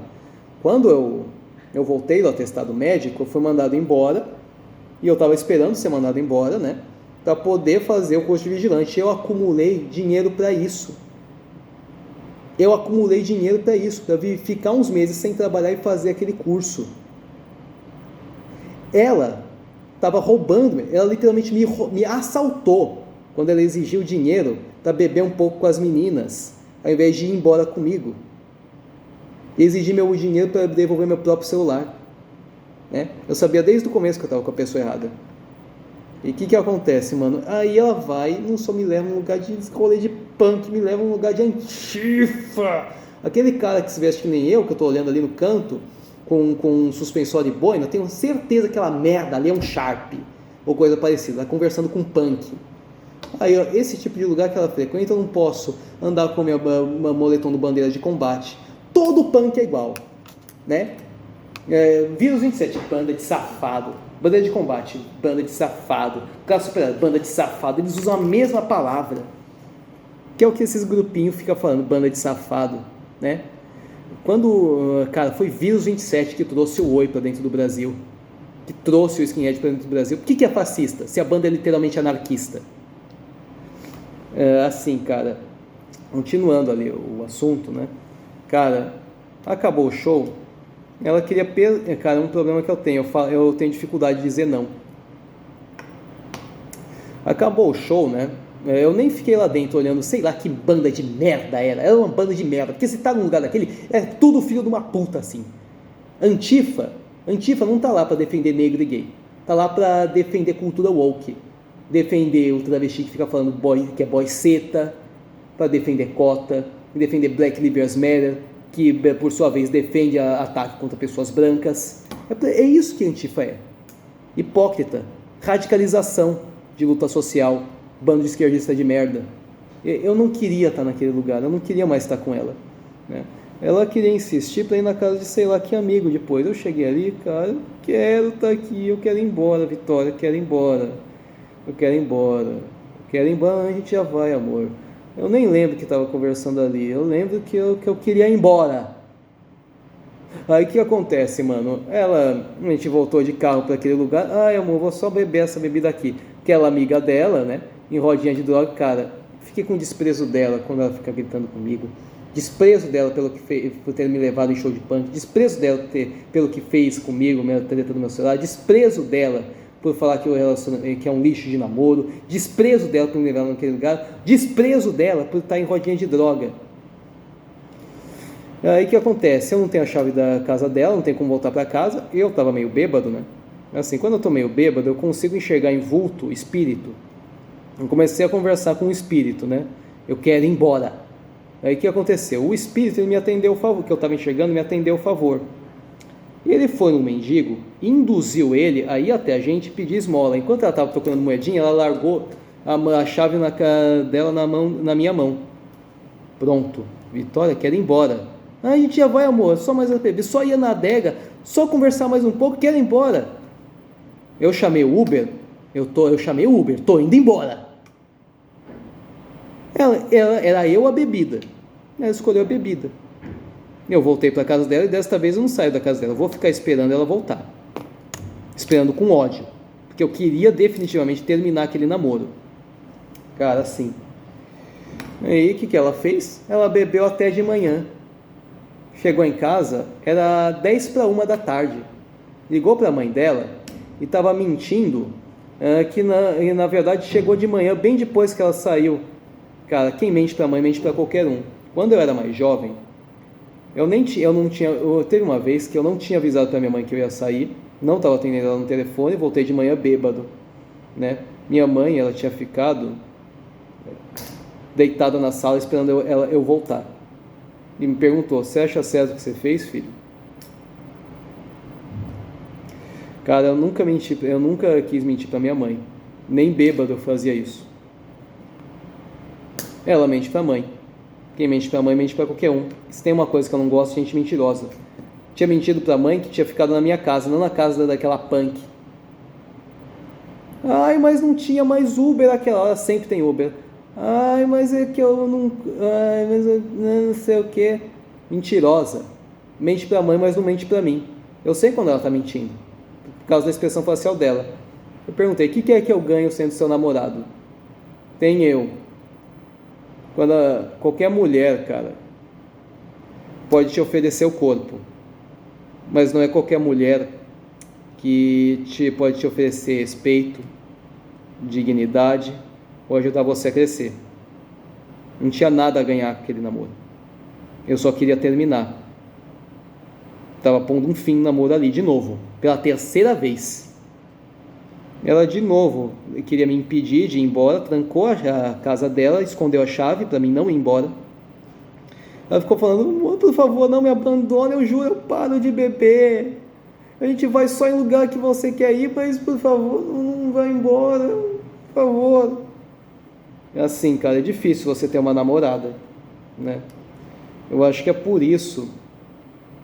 Speaker 1: Quando eu voltei do atestado médico, eu fui mandado embora, e eu estava esperando ser mandado embora, né? Para poder fazer o curso de vigilante. Eu acumulei dinheiro para isso. Para ficar uns meses sem trabalhar e fazer aquele curso. Ela estava roubando, ela literalmente me assaltou quando ela exigiu dinheiro para beber um pouco com as meninas, ao invés de ir embora comigo. e exigir meu dinheiro para devolver meu próprio celular. Né? Eu sabia desde o começo que eu estava com a pessoa errada. E o que acontece, mano? Aí ela vai, não só me leva num lugar de rolê de punk, me leva num lugar de antifa. Aquele cara que se veste que nem eu, que eu tô olhando ali no canto, com um suspensório de boina, eu tenho certeza que aquela merda ali é um Sharp, ou coisa parecida, ela conversando com punk. Aí, ó, esse tipo de lugar que ela frequenta, eu não posso andar com meu moletom do bandeira de combate. Todo punk é igual, né? Vírus 27, banda de safado. Bandeira de combate, banda de safado. Classe superior, banda de safado. Eles usam a mesma palavra, que é o que esses grupinhos ficam falando, banda de safado, né? Quando, cara, foi Vírus 27 que trouxe o Oi pra dentro do Brasil, que trouxe o Skinhead pra dentro do Brasil. Por que é fascista, se a banda é literalmente anarquista? Assim, cara, continuando ali o assunto, né? Cara, acabou o show. Ela queria... Cara, um problema que eu tenho dificuldade de dizer não. Acabou o show, né? Eu nem fiquei lá dentro olhando, sei lá que banda de merda era uma banda de merda, porque se tá num lugar daquele, é tudo filho de uma puta, assim. Antifa não tá lá pra defender negro e gay, tá lá pra defender cultura woke, defender o travesti que fica falando que é boy seta, pra defender cota, defender Black Lives Matter, que por sua vez defende ataque contra pessoas brancas. É isso que Antifa é. Hipócrita, radicalização de luta social, bando de esquerdista de merda. Eu não queria estar naquele lugar, eu não queria mais estar com ela, né? Ela queria insistir para ir na casa de sei lá que amigo depois. Eu cheguei ali, cara, eu quero estar aqui, eu quero ir embora, Vitória, eu quero ir embora, a gente já vai, amor. Eu nem lembro que estava conversando ali, eu lembro que eu queria ir embora. Aí o que acontece, mano? A gente voltou de carro para aquele lugar. Ai, amor, vou só beber essa bebida aqui. Aquela amiga dela, né, em rodinha de droga, cara, fiquei com desprezo dela quando ela fica gritando comigo. Desprezo dela por ter me levado em show de punk. Desprezo dela pelo que fez comigo, minha treta do meu celular. Desprezo dela por falar que é um lixo de namoro. Desprezo dela por me levar naquele lugar. Desprezo dela por estar em rodinha de droga. Aí o que acontece? Eu não tenho a chave da casa dela, não tenho como voltar para casa. Eu estava meio bêbado, né? Assim, quando eu tô meio bêbado, eu consigo enxergar em vulto, espírito. Eu comecei a conversar com o espírito, né? Eu quero ir embora. Aí o que aconteceu? O espírito, ele me atendeu o favor, que eu estava enxergando, me atendeu o favor. E ele foi um mendigo, induziu ele a ir até a gente pedir esmola. Enquanto ela estava procurando moedinha, ela largou a chave dela na minha mão. Pronto. Vitória, quero ir embora. A gente já vai, amor, só mais beber, só ia na adega, só conversar mais um pouco, quero ir embora. Eu chamei o Uber, tô indo embora. Era eu a bebida. Ela escolheu a bebida. Eu voltei para casa dela e desta vez eu não saio da casa dela. Eu vou ficar esperando ela voltar. Esperando com ódio. Porque eu queria definitivamente terminar aquele namoro. Cara, assim. Aí o que ela fez? Ela bebeu até de manhã. Chegou em casa, era 10 para 1 da tarde. Ligou para a mãe dela e estava mentindo que na verdade chegou de manhã, bem depois que ela saiu. Cara, quem mente para a mãe, mente para qualquer um. Quando eu era mais jovem, teve uma vez que eu não tinha avisado para minha mãe que eu ia sair, não estava atendendo ela no telefone, voltei de manhã bêbado, né? Minha mãe, ela tinha ficado deitada na sala esperando eu voltar. E me perguntou: você acha certo o que você fez, filho? Cara, eu nunca quis mentir para minha mãe. Nem bêbado eu fazia isso. Ela mente para a mãe. Quem mente para a mãe, mente para qualquer um. Se tem uma coisa que eu não gosto, gente mentirosa. Tinha mentido para a mãe que tinha ficado na minha casa, não na casa daquela punk. Ai, mas não tinha mais Uber naquela hora, sempre tem Uber. Ai, mas é que eu não... Ai, mas eu não sei o que. Mentirosa. Mente para a mãe, mas não mente para mim. Eu sei quando ela está mentindo, por causa da expressão facial dela. Eu perguntei: o que é que eu ganho sendo seu namorado? Tem eu. Qualquer mulher, cara, pode te oferecer o corpo, mas não é qualquer mulher que pode te oferecer respeito, dignidade ou ajudar você a crescer. Não tinha nada a ganhar com aquele namoro. Eu só queria terminar. estava pondo um fim no namoro ali, de novo, pela terceira vez. Ela, de novo, queria me impedir de ir embora, trancou a casa dela, escondeu a chave para mim não ir embora. Ela ficou falando, amor, por favor, não me abandone, eu juro, eu paro de beber. A gente vai só em lugar que você quer ir, mas, por favor, não vai embora, por favor. É assim, cara, é difícil você ter uma namorada, né? Eu acho que é por isso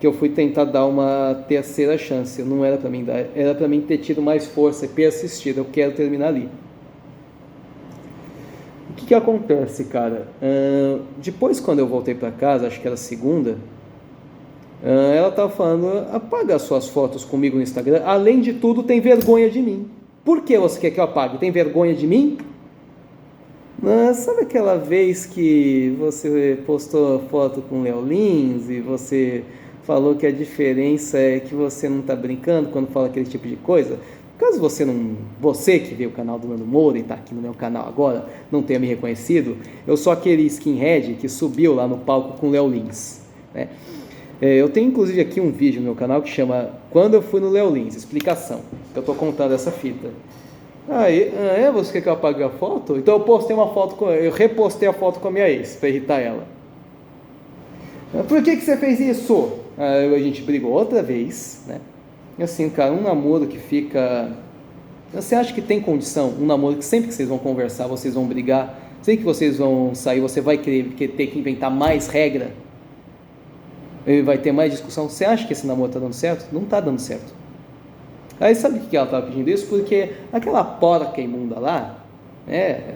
Speaker 1: que eu fui tentar dar uma terceira chance. Não era para mim dar, era para mim ter tido mais força e persistido. Eu quero terminar ali. O que acontece, cara? Depois, quando eu voltei para casa, acho que era segunda, ela estava falando, apaga as suas fotos comigo no Instagram. Além de tudo, tem vergonha de mim. Por que você quer que eu apague? Tem vergonha de mim? Sabe aquela vez que você postou foto com o Léo Lins e você falou que a diferença é que você não está brincando quando fala aquele tipo de coisa? Caso você que vê o canal do Nando Moura e está aqui no meu canal agora, não tenha me reconhecido, eu sou aquele skinhead que subiu lá no palco com o Léo Lins, né? Eu tenho inclusive aqui um vídeo no meu canal que chama Quando eu fui no Léo Lins, explicação. Eu estou contando essa fita. Você quer que eu apague a foto? Então eu repostei a foto com a minha ex, para irritar ela. Por que você fez isso? A gente brigou outra vez, né? E assim, cara, um namoro que fica... Você acha que tem condição? Um namoro que sempre que vocês vão conversar, vocês vão brigar, sempre que vocês vão sair, você vai ter que inventar mais regra, vai ter mais discussão. Você acha que esse namoro está dando certo? Não está dando certo. Aí sabe o que ela estava pedindo isso? Porque aquela porca imunda lá,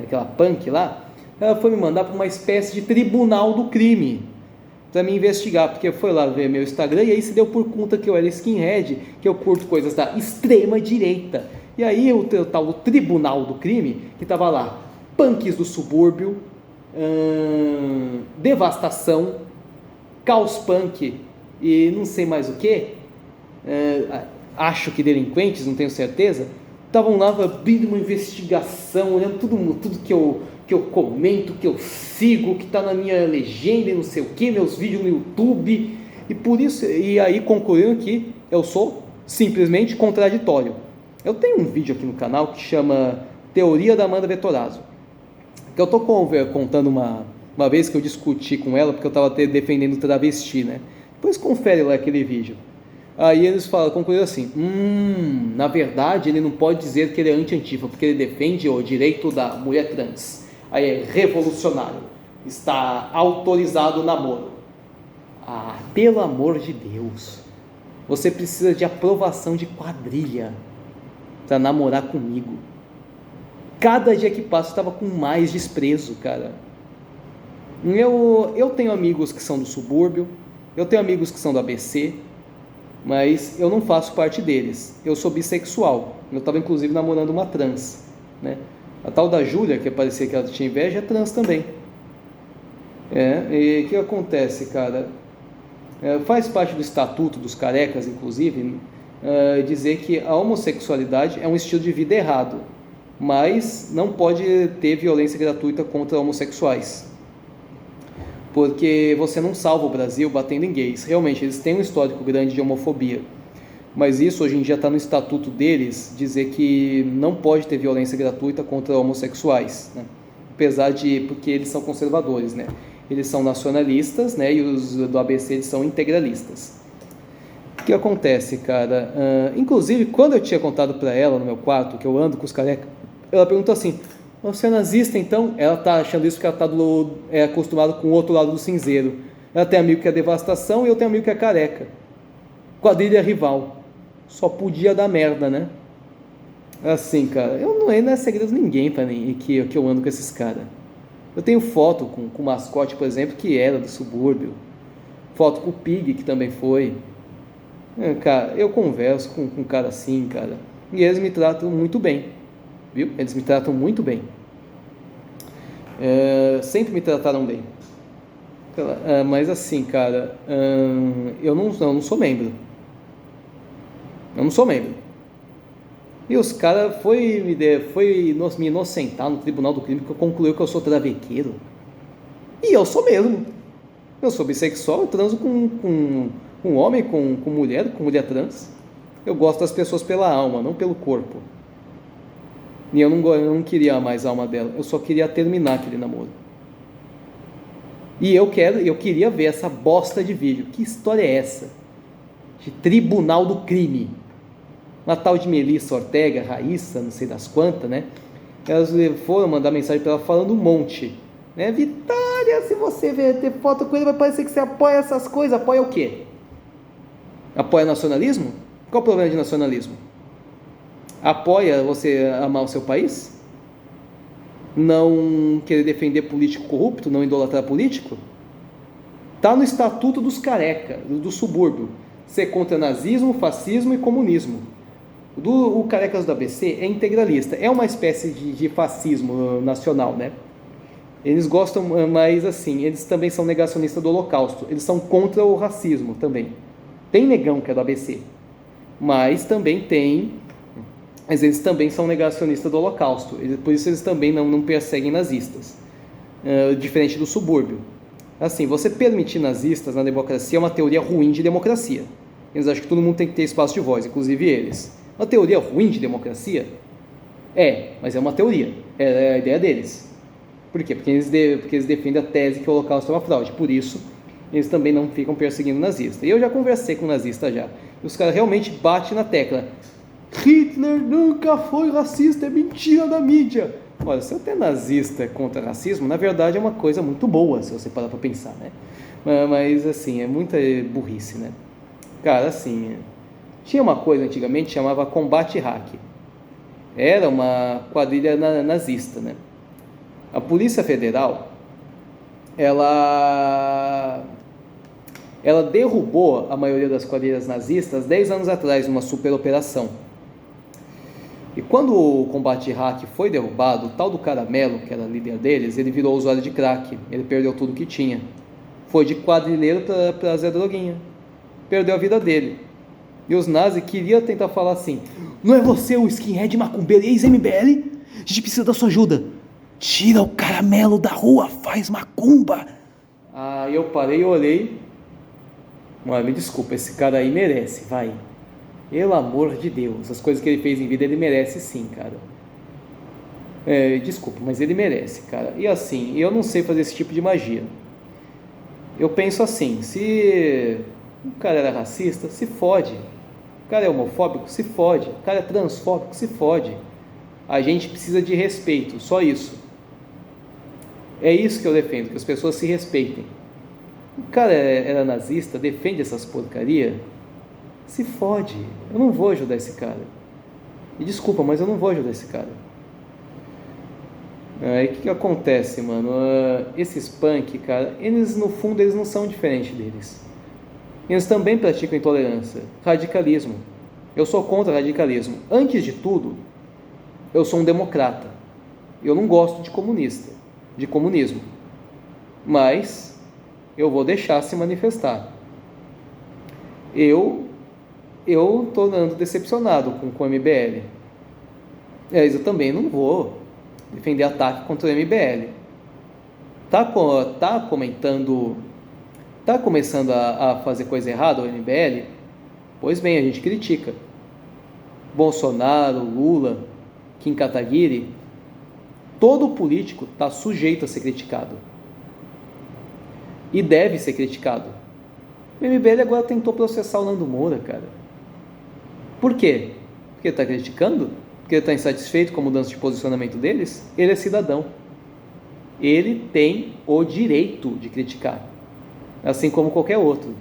Speaker 1: aquela punk lá, ela foi me mandar para uma espécie de tribunal do crime para me investigar, porque foi lá ver meu Instagram e aí se deu por conta que eu era skinhead, que eu curto coisas da extrema direita. E aí o tal do tribunal do crime, que estava lá, punks do subúrbio, devastação, caos punk e não sei mais o que, acho que delinquentes, não tenho certeza, estavam lá abrindo uma investigação, olhando tudo que eu comento, que eu sigo, que está na minha legenda e não sei o que, meus vídeos no YouTube, e por isso, e aí concluíram que eu sou simplesmente contraditório. Eu tenho um vídeo aqui no canal que chama Teoria da Amanda Vettorazzo, que eu estou contando uma vez que eu discuti com ela, porque eu estava defendendo travesti, né? Depois confere lá aquele vídeo. Aí eles concluíram assim, na verdade ele não pode dizer que ele é anti-antifa, porque ele defende o direito da mulher trans. Aí é revolucionário, está autorizado o namoro. Pelo amor de Deus, você precisa de aprovação de quadrilha para namorar comigo. Cada dia que passa eu estava com mais desprezo, cara. Eu tenho amigos que são do subúrbio, eu tenho amigos que são do ABC, mas eu não faço parte deles. Eu sou bissexual. Eu estava inclusive namorando uma trans, né? A tal da Júlia, que parecia que ela tinha inveja, é trans também. E o que acontece, cara? Faz parte do estatuto dos carecas, inclusive, dizer que a homossexualidade é um estilo de vida errado, mas não pode ter violência gratuita contra homossexuais. Porque você não salva o Brasil batendo em gays. Realmente, eles têm um histórico grande de homofobia. Mas isso hoje em dia está no estatuto deles, dizer que não pode ter violência gratuita contra homossexuais, né? Porque eles são conservadores, né? Eles são nacionalistas, né? E os do ABC eles são integralistas. O que acontece, cara? Inclusive, quando eu tinha contado para ela no meu quarto que eu ando com os carecas, ela perguntou assim, você é nazista então? Ela está achando isso porque ela está acostumada com o outro lado do cinzeiro. Ela tem amigo que é devastação e eu tenho amigo que é careca. Quadrilha rival. Só podia dar merda, né? Assim, cara, não é segredo de ninguém para mim que eu ando com esses caras. Eu tenho foto com o mascote, por exemplo, que era do subúrbio. Foto com o Pig, que também foi. Cara, eu converso com um cara assim, cara. E eles me tratam muito bem. Viu? Eles me tratam muito bem. Sempre me trataram bem. Mas assim, cara, eu não sou membro. Eu não sou membro. E os caras foi me inocentar no tribunal do crime, que concluiu que eu sou travequeiro. E eu sou mesmo. Eu sou bissexual, eu transo com Um homem com mulher trans. Eu gosto das pessoas pela alma, não pelo corpo. E eu não queria mais a alma dela, eu só queria terminar aquele namoro. E eu queria ver essa bosta de vídeo. Que história é essa? De tribunal do crime. Uma tal de Melissa Ortega, Raíssa, não sei das quantas, né? Elas foram mandar mensagem para ela falando um monte. Né? Vitória, se você ter foto com ele, vai parecer que você apoia essas coisas. Apoia o quê? Apoia nacionalismo? Qual o problema de nacionalismo? Apoia você amar o seu país? Não querer defender político corrupto? Não idolatrar político? Está no estatuto dos careca, do subúrbio. Ser contra nazismo, fascismo e comunismo. O Carecas do ABC é integralista. É uma espécie de fascismo nacional, né? Eles gostam, mas assim, eles também são negacionistas do Holocausto. Eles são contra o racismo também. Tem negão que é do ABC. Mas eles também são negacionistas do Holocausto, por isso eles também não perseguem nazistas, diferente do subúrbio. Assim, você permitir nazistas na democracia é uma teoria ruim de democracia. Eles acham que todo mundo tem que ter espaço de voz, inclusive eles. Uma teoria ruim de democracia? Mas é uma teoria, é a ideia deles. Por quê? Porque eles defendem a tese que o Holocausto é uma fraude, por isso eles também não ficam perseguindo nazistas. E eu já conversei com nazistas já, e os caras realmente batem na tecla. Hitler nunca foi racista, é mentira da mídia. Olha, se eu ter nazista contra racismo, na verdade é uma coisa muito boa, se você parar para pensar, né? Mas assim, é muita burrice, né? Cara, assim, tinha uma coisa antigamente que chamava Combate Hack. Era uma quadrilha nazista, né? A Polícia Federal, ela derrubou a maioria das quadrilhas nazistas 10 anos atrás, numa superoperação. E quando o Combate Hack foi derrubado, o tal do Caramelo, que era líder deles, ele virou usuário de crack, ele perdeu tudo que tinha. Foi de quadrilheiro para Zé Droguinha. Perdeu a vida dele. E os nazis queriam tentar falar assim: não é você o skinhead macumbeiro ex-MBL? A gente precisa da sua ajuda. Tira o Caramelo da rua, faz macumba. Aí eu parei e olhei. Mano, me desculpa, esse cara aí merece, vai. Pelo amor de Deus, as coisas que ele fez em vida, ele merece sim, cara. Desculpa, mas ele merece, cara. E assim, eu não sei fazer esse tipo de magia. Eu penso assim, se o cara era racista, se fode. O cara é homofóbico, se fode. O cara é transfóbico, se fode. A gente precisa de respeito, só isso. É isso que eu defendo, que as pessoas se respeitem. O cara era nazista, defende essas porcaria, se fode. Eu não vou ajudar esse cara. E desculpa, mas eu não vou ajudar esse cara. Aí o que acontece, mano? Esses punk, cara, eles no fundo eles não são diferentes deles. Eles também praticam intolerância, radicalismo. Eu sou contra radicalismo. Antes de tudo, eu sou um democrata. Eu não gosto de comunismo. Mas eu vou deixar se manifestar. Eu estou andando decepcionado com o MBL. Eu também não vou defender ataque contra o MBL. Tá começando a fazer coisa errada o MBL? Pois bem, a gente critica. Bolsonaro, Lula, Kim Kataguiri, todo político está sujeito a ser criticado. E deve ser criticado. O MBL agora tentou processar o Nando Moura, cara. Por quê? Porque ele está criticando? Porque ele está insatisfeito com a mudança de posicionamento deles? Ele é cidadão. Ele tem o direito de criticar. Assim como qualquer outro.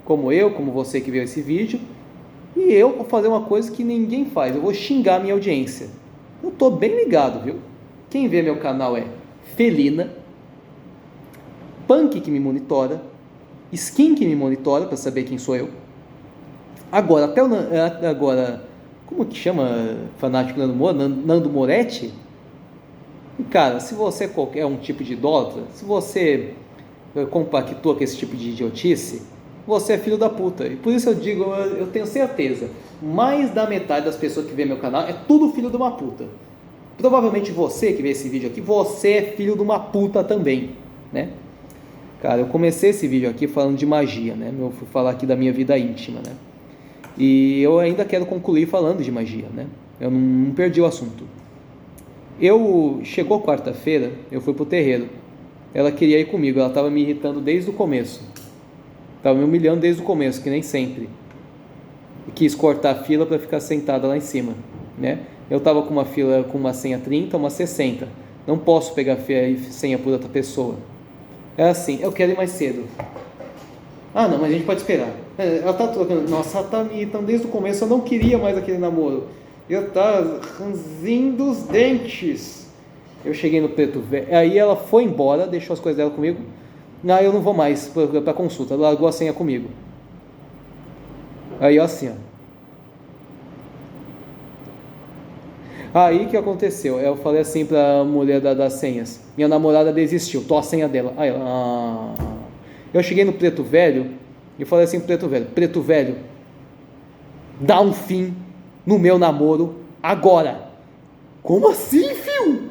Speaker 1: Como eu, como você que viu esse vídeo. E eu vou fazer uma coisa que ninguém faz. Eu vou xingar a minha audiência. Eu estou bem ligado, viu? Quem vê meu canal é Felina, Punk que me monitora, Skin que me monitora para saber quem sou eu. Agora, como que chama fanático Nando Moura? Nando Moretti? E cara, se você é um tipo de idólatra, se você compactua com esse tipo de idiotice, você é filho da puta. E por isso eu digo, eu tenho certeza, mais da metade das pessoas que vê meu canal é tudo filho de uma puta. Provavelmente você que vê esse vídeo aqui, você é filho de uma puta também, né? Cara, eu comecei esse vídeo aqui falando de magia, né? Eu fui falar aqui da minha vida íntima, né? E eu ainda quero concluir falando de magia, né? Eu não perdi o assunto. Chegou quarta-feira, eu fui pro terreiro. Ela queria ir comigo, ela estava me irritando desde o começo. Estava me humilhando desde o começo, que nem sempre. Quis cortar a fila para ficar sentada lá em cima, né? Eu estava com uma fila com uma senha 30, uma 60. Não posso pegar senha por outra pessoa. É assim, eu quero ir mais cedo. Ah, não, mas a gente pode esperar. Ela tá trocando. Nossa, ela tá me irritando desde o começo. Eu não queria mais aquele namoro. Eu tava ranzindo os dentes. Eu cheguei no preto velho. Aí ela foi embora, deixou as coisas dela comigo. Não, eu não vou mais pra consulta. Ela largou a senha comigo. Aí, ó, assim, ó. Aí, o que aconteceu? Eu falei assim pra mulher das senhas. Minha namorada desistiu. Tô a senha dela. Aí ela... Eu cheguei no preto velho e falei assim pro preto velho, dá um fim no meu namoro agora. Como assim, fio?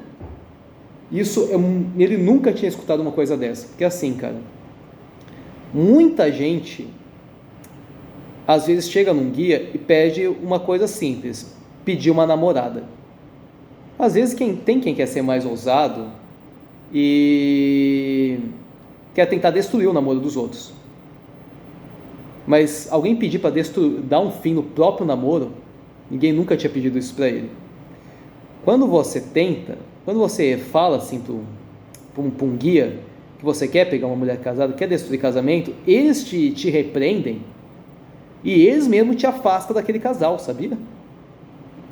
Speaker 1: Isso, ele nunca tinha escutado uma coisa dessa. Porque assim, cara, muita gente às vezes chega num guia e pede uma coisa simples, pedir uma namorada. Às vezes quem quer ser mais ousado e quer tentar destruir o namoro dos outros. Mas alguém pedir para dar um fim no próprio namoro, ninguém nunca tinha pedido isso para ele. Quando você fala assim para um guia que você quer pegar uma mulher casada, quer destruir casamento, eles te repreendem e eles mesmo te afastam daquele casal, sabia?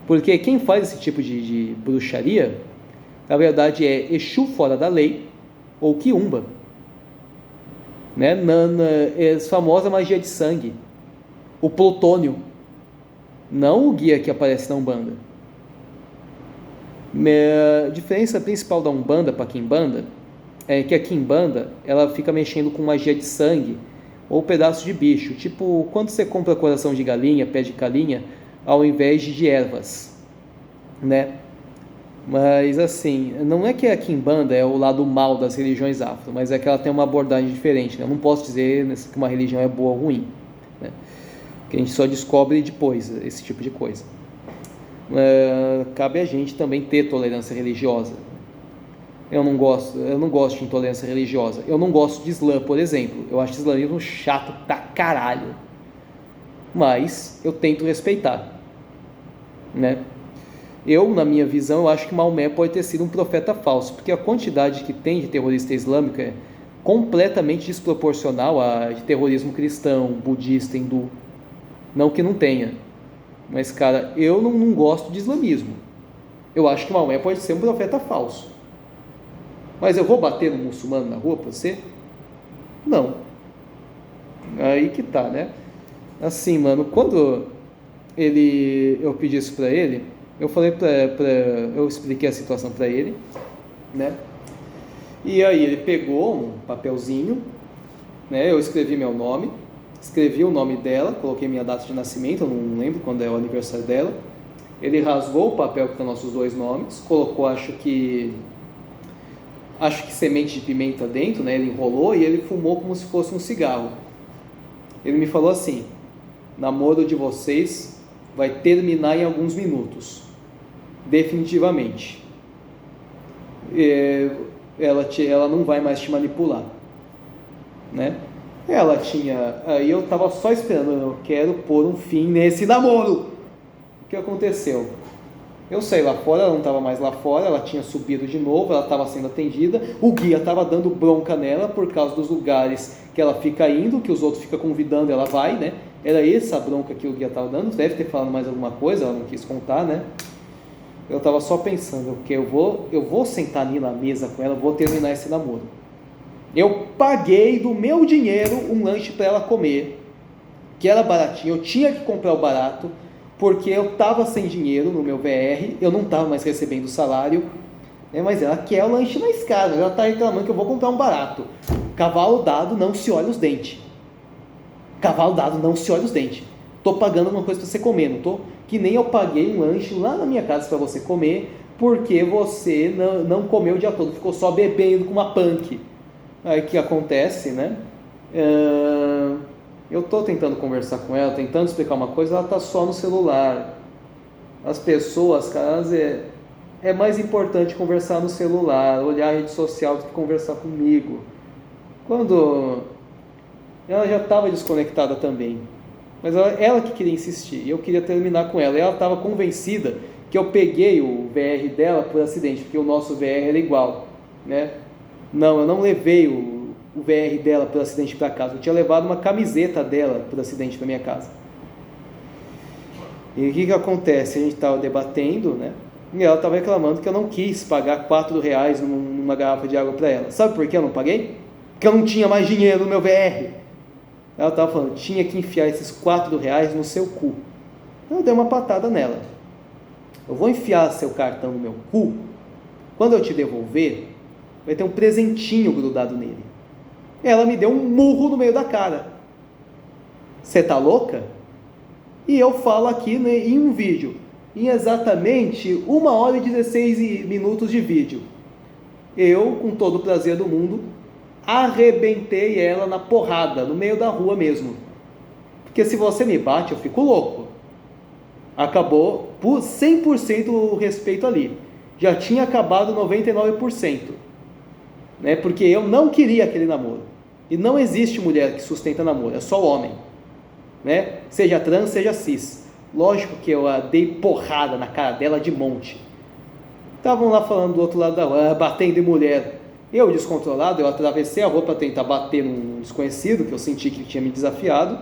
Speaker 1: Porque quem faz esse tipo de bruxaria, na verdade é Exu fora da lei ou quiumba, né? É a famosa magia de sangue, o plutônio, não o guia que aparece na Umbanda. A diferença principal da Umbanda para a Quimbanda é que a Quimbanda ela fica mexendo com magia de sangue ou pedaços de bicho, tipo quando você compra coração de galinha, pé de galinha, ao invés de ervas, né? Mas assim, não é que a Quimbanda é o lado mal das religiões afro, mas é que ela tem uma abordagem diferente, né? Eu não posso dizer que uma religião é boa ou ruim, né? Porque a gente só descobre depois esse tipo de coisa. Cabe a gente também ter tolerância religiosa. Eu não gosto de intolerância religiosa. Eu não gosto de Islã, por exemplo. Eu acho islamismo chato pra caralho. Mas eu tento respeitar, né? Na minha visão, eu acho que Maomé pode ter sido um profeta falso, porque a quantidade que tem de terrorista islâmico é completamente desproporcional à de terrorismo cristão, budista, hindu. Não que não tenha, mas cara, eu não gosto de islamismo. Eu acho que Maomé pode ser um profeta falso. Mas eu vou bater no muçulmano na rua pra você? Não. Aí que tá, né? Assim, mano, quando eu pedi isso pra ele, eu falei eu expliquei a situação pra ele, né? E aí ele pegou um papelzinho, né? Eu escrevi meu nome, escrevi o nome dela, coloquei minha data de nascimento, eu não lembro quando é o aniversário dela. Ele rasgou o papel com nossos dois nomes, colocou, acho que semente de pimenta dentro, né? Ele enrolou e ele fumou como se fosse um cigarro. Ele me falou assim: namoro de vocês vai terminar em alguns minutos, definitivamente. Ela não vai mais te manipular, né? Aí eu tava só esperando, eu quero pôr um fim nesse namoro. O que aconteceu? Eu saí lá fora, ela não estava mais lá fora, ela tinha subido de novo, ela estava sendo atendida, o guia estava dando bronca nela por causa dos lugares que ela fica indo, que os outros ficam convidando, ela vai, né? Era essa a bronca que o guia estava dando, deve ter falado mais alguma coisa, ela não quis contar, né? Eu estava só pensando, que eu vou sentar ali na mesa com ela, vou terminar esse namoro. Eu paguei do meu dinheiro um lanche para ela comer, que era baratinho, eu tinha que comprar o barato, porque eu estava sem dinheiro no meu VR, eu não estava mais recebendo salário, né? Mas ela quer o lanche mais caro, ela está reclamando que eu vou comprar um barato. Cavalo dado não se olha os dentes. Cavalo dado não se olha os dentes. Estou pagando alguma coisa para você comer, não estou? Que nem eu paguei um lanche lá na minha casa para você comer, porque você não comeu o dia todo, ficou só bebendo com uma punk. Aí o que acontece, né? Eu estou tentando conversar com ela, tentando explicar uma coisa, ela está só no celular. As pessoas, cara, é mais importante conversar no celular, olhar a rede social do que conversar comigo. Quando ela já estava desconectada também, mas ela que queria insistir, e eu queria terminar com ela. Ela estava convencida que eu peguei o VR dela por acidente, porque o nosso VR era igual, né? Não, eu não levei o VR dela por acidente para casa, eu tinha levado uma camiseta dela por acidente para minha casa. E o que acontece? A gente estava debatendo, né? E ela estava reclamando que eu não quis pagar R$4 numa garrafa de água para ela. Sabe por que eu não paguei? Porque eu não tinha mais dinheiro no meu VR. Ela estava falando, tinha que enfiar esses R$4 no seu cu. Eu dei uma patada nela. Eu vou enfiar seu cartão no meu cu, quando eu te devolver, vai ter um presentinho grudado nele. Ela me deu um murro no meio da cara. Você tá louca? E eu falo aqui, né, em um vídeo, em exatamente 1h e 16 minutos de vídeo, eu, com todo o prazer do mundo, arrebentei ela na porrada, no meio da rua mesmo. Porque se você me bate, eu fico louco. Acabou por 100% o respeito ali. Já tinha acabado 99%. Né? Porque eu não queria aquele namoro. E não existe mulher que sustenta namoro, é só homem. Né? Seja trans, seja cis. Lógico que eu dei porrada na cara dela de monte. Estavam lá falando do outro lado da rua, batendo em mulher. Eu, descontrolado, eu atravessei a rua para tentar bater num desconhecido, que eu senti que tinha me desafiado.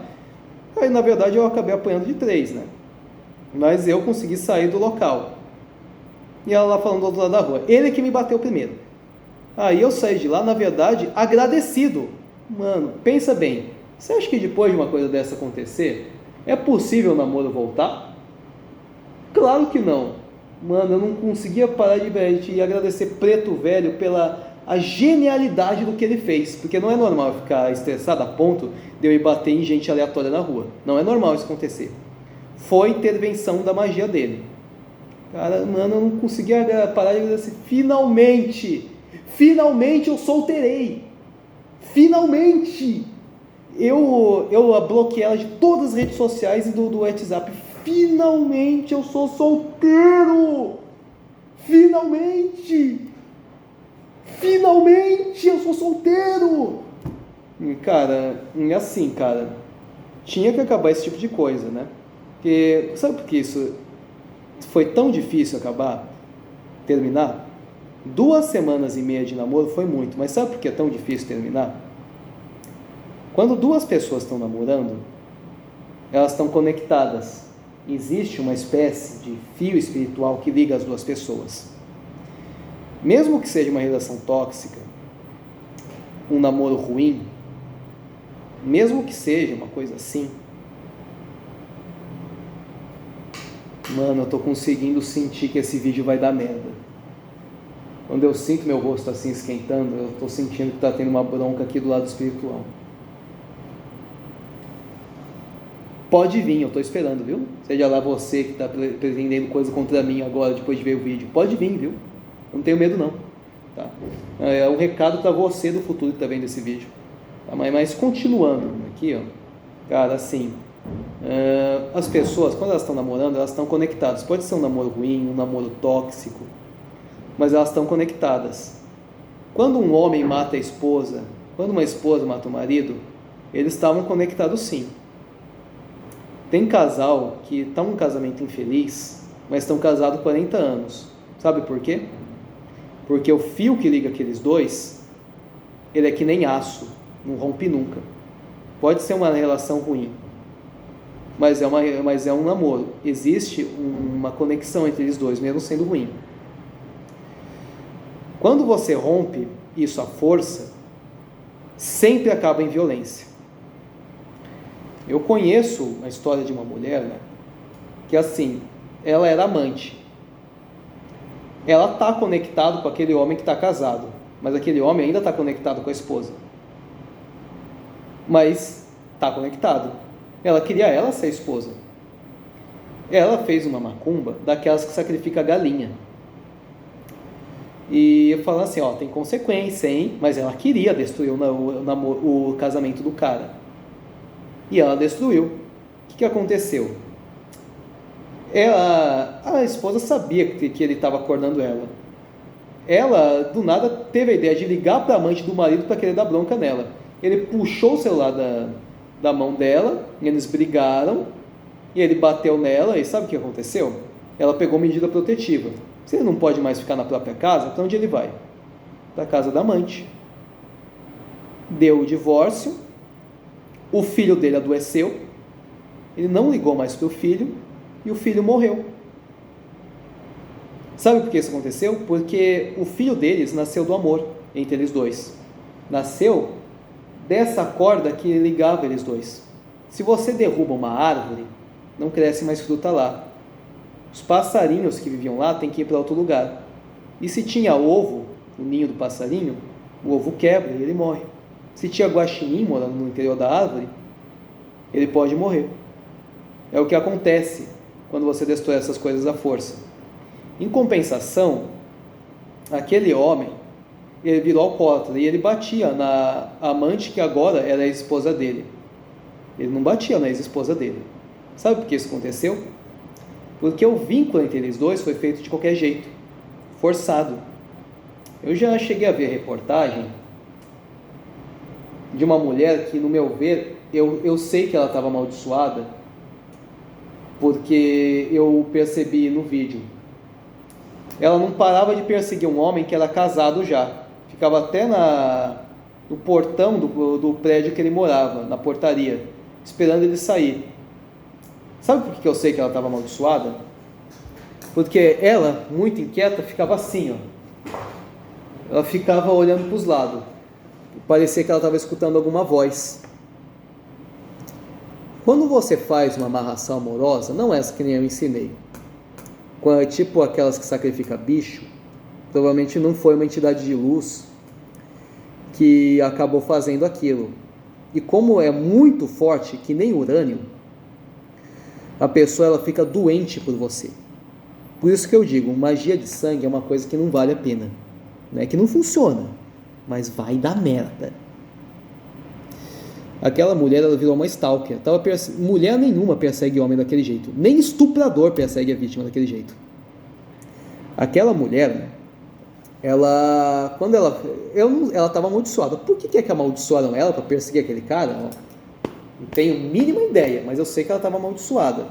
Speaker 1: Aí, na verdade, eu acabei apanhando de 3, né? Mas eu consegui sair do local. E ela lá falando do outro lado da rua. Ele que me bateu primeiro. Aí eu saí de lá, na verdade, agradecido. Mano, pensa bem. Você acha que depois de uma coisa dessa acontecer, é possível o namoro voltar? Claro que não. Mano, eu não conseguia parar de agradecer Preto Velho pela a genialidade do que ele fez. Porque não é normal eu ficar estressado a ponto de eu ir bater em gente aleatória na rua. Não é normal isso acontecer. Foi intervenção da magia dele. Cara, mano, eu não conseguia parar de agradecer. Finalmente eu solteirei. Finalmente! Eu bloqueei ela de todas as redes sociais e do WhatsApp. Finalmente eu sou solteiro! Finalmente eu sou solteiro! E, cara, é assim, cara. Tinha que acabar esse tipo de coisa, né? Porque, sabe por que isso foi tão difícil acabar? Terminar? 2 semanas e meia de namoro foi muito, mas sabe por que é tão difícil terminar? Quando 2 pessoas estão namorando, elas estão conectadas. Existe uma espécie de fio espiritual que liga as 2 pessoas. Mesmo que seja uma relação tóxica, um namoro ruim, mesmo que seja uma coisa assim, mano, eu tô conseguindo sentir que esse vídeo vai dar merda. Quando eu sinto meu rosto assim esquentando, eu tô sentindo que tá tendo uma bronca aqui do lado espiritual. Pode vir, eu tô esperando, viu? Seja lá você que tá pretendendo coisa contra mim agora, depois de ver o vídeo. Pode vir, viu? Eu não tenho medo não. Tá? É um recado para você do futuro que tá vendo esse vídeo. Tá? Mas continuando aqui, ó. Cara, assim... as pessoas, quando elas estão namorando, elas estão conectadas. Pode ser um namoro ruim, um namoro tóxico, mas elas estão conectadas. Quando um homem mata a esposa, quando uma esposa mata o marido, eles estavam conectados sim. Tem casal que está um casamento infeliz, mas estão casados há 40 anos. Sabe por quê? Porque o fio que liga aqueles dois, ele é que nem aço, não rompe nunca. Pode ser uma relação ruim, mas é um namoro. Existe uma conexão entre eles dois, mesmo sendo ruim. Quando você rompe isso à força, sempre acaba em violência. Eu conheço a história de uma mulher, né, que assim, ela era amante. Ela está conectada com aquele homem que está casado, mas aquele homem ainda está conectado com a esposa. Mas está conectado. Ela queria ela ser a esposa. Ela fez uma macumba daquelas que sacrifica a galinha. E falando assim, ó, tem consequência, hein? Mas ela queria destruir o casamento do cara. E ela destruiu. O que aconteceu? A esposa sabia que ele estava acordando ela. Ela, do nada, teve a ideia de ligar para a amante do marido para querer dar bronca nela. Ele puxou o celular da mão dela, e eles brigaram, e ele bateu nela, e sabe o que aconteceu? Ela pegou medida protetiva. Se ele não pode mais ficar na própria casa, para onde ele vai? Para a casa da amante. Deu o divórcio, o filho dele adoeceu, ele não ligou mais para o filho, e o filho morreu. Sabe por que isso aconteceu? Porque o filho deles nasceu do amor entre eles dois. Nasceu dessa corda que ligava eles dois. Se você derruba uma árvore, não cresce mais fruta lá. Os passarinhos que viviam lá têm que ir para outro lugar. E se tinha ovo, o ninho do passarinho, o ovo quebra e ele morre. Se tinha guaxinim morando no interior da árvore, ele pode morrer. É o que acontece quando você destrói essas coisas à força. Em compensação, aquele homem, ele virou alcoólatra e ele batia na amante que agora era a esposa dele. Ele não batia na ex-esposa dele. Sabe por que isso aconteceu? Porque o vínculo entre eles dois foi feito de qualquer jeito, forçado. Eu já cheguei a ver reportagem de uma mulher que, no meu ver, eu sei que ela estava amaldiçoada, porque eu percebi no vídeo. Ela não parava de perseguir um homem que era casado já. Ficava até no portão do prédio que ele morava, na portaria, esperando ele sair. Sabe por que eu sei que ela estava amaldiçoada? Porque ela, muito inquieta, ficava assim, ó. Ela ficava olhando para os lados. Parecia que ela estava escutando alguma voz. Quando você faz uma amarração amorosa, não essa que nem eu ensinei, tipo aquelas que sacrifica bicho, provavelmente não foi uma entidade de luz que acabou fazendo aquilo. E como é muito forte, que nem urânio, a pessoa ela fica doente por você. Por isso que eu digo, magia de sangue é uma coisa que não vale a pena. Não é que não funciona, mas vai dar merda. Aquela mulher, ela virou uma stalker. Mulher nenhuma persegue homem daquele jeito. Nem estuprador persegue a vítima daquele jeito. Aquela mulher, ela estava amaldiçoada. Por que é que amaldiçoaram ela para perseguir aquele cara? Não tenho a mínima ideia, mas eu sei que ela estava amaldiçoada.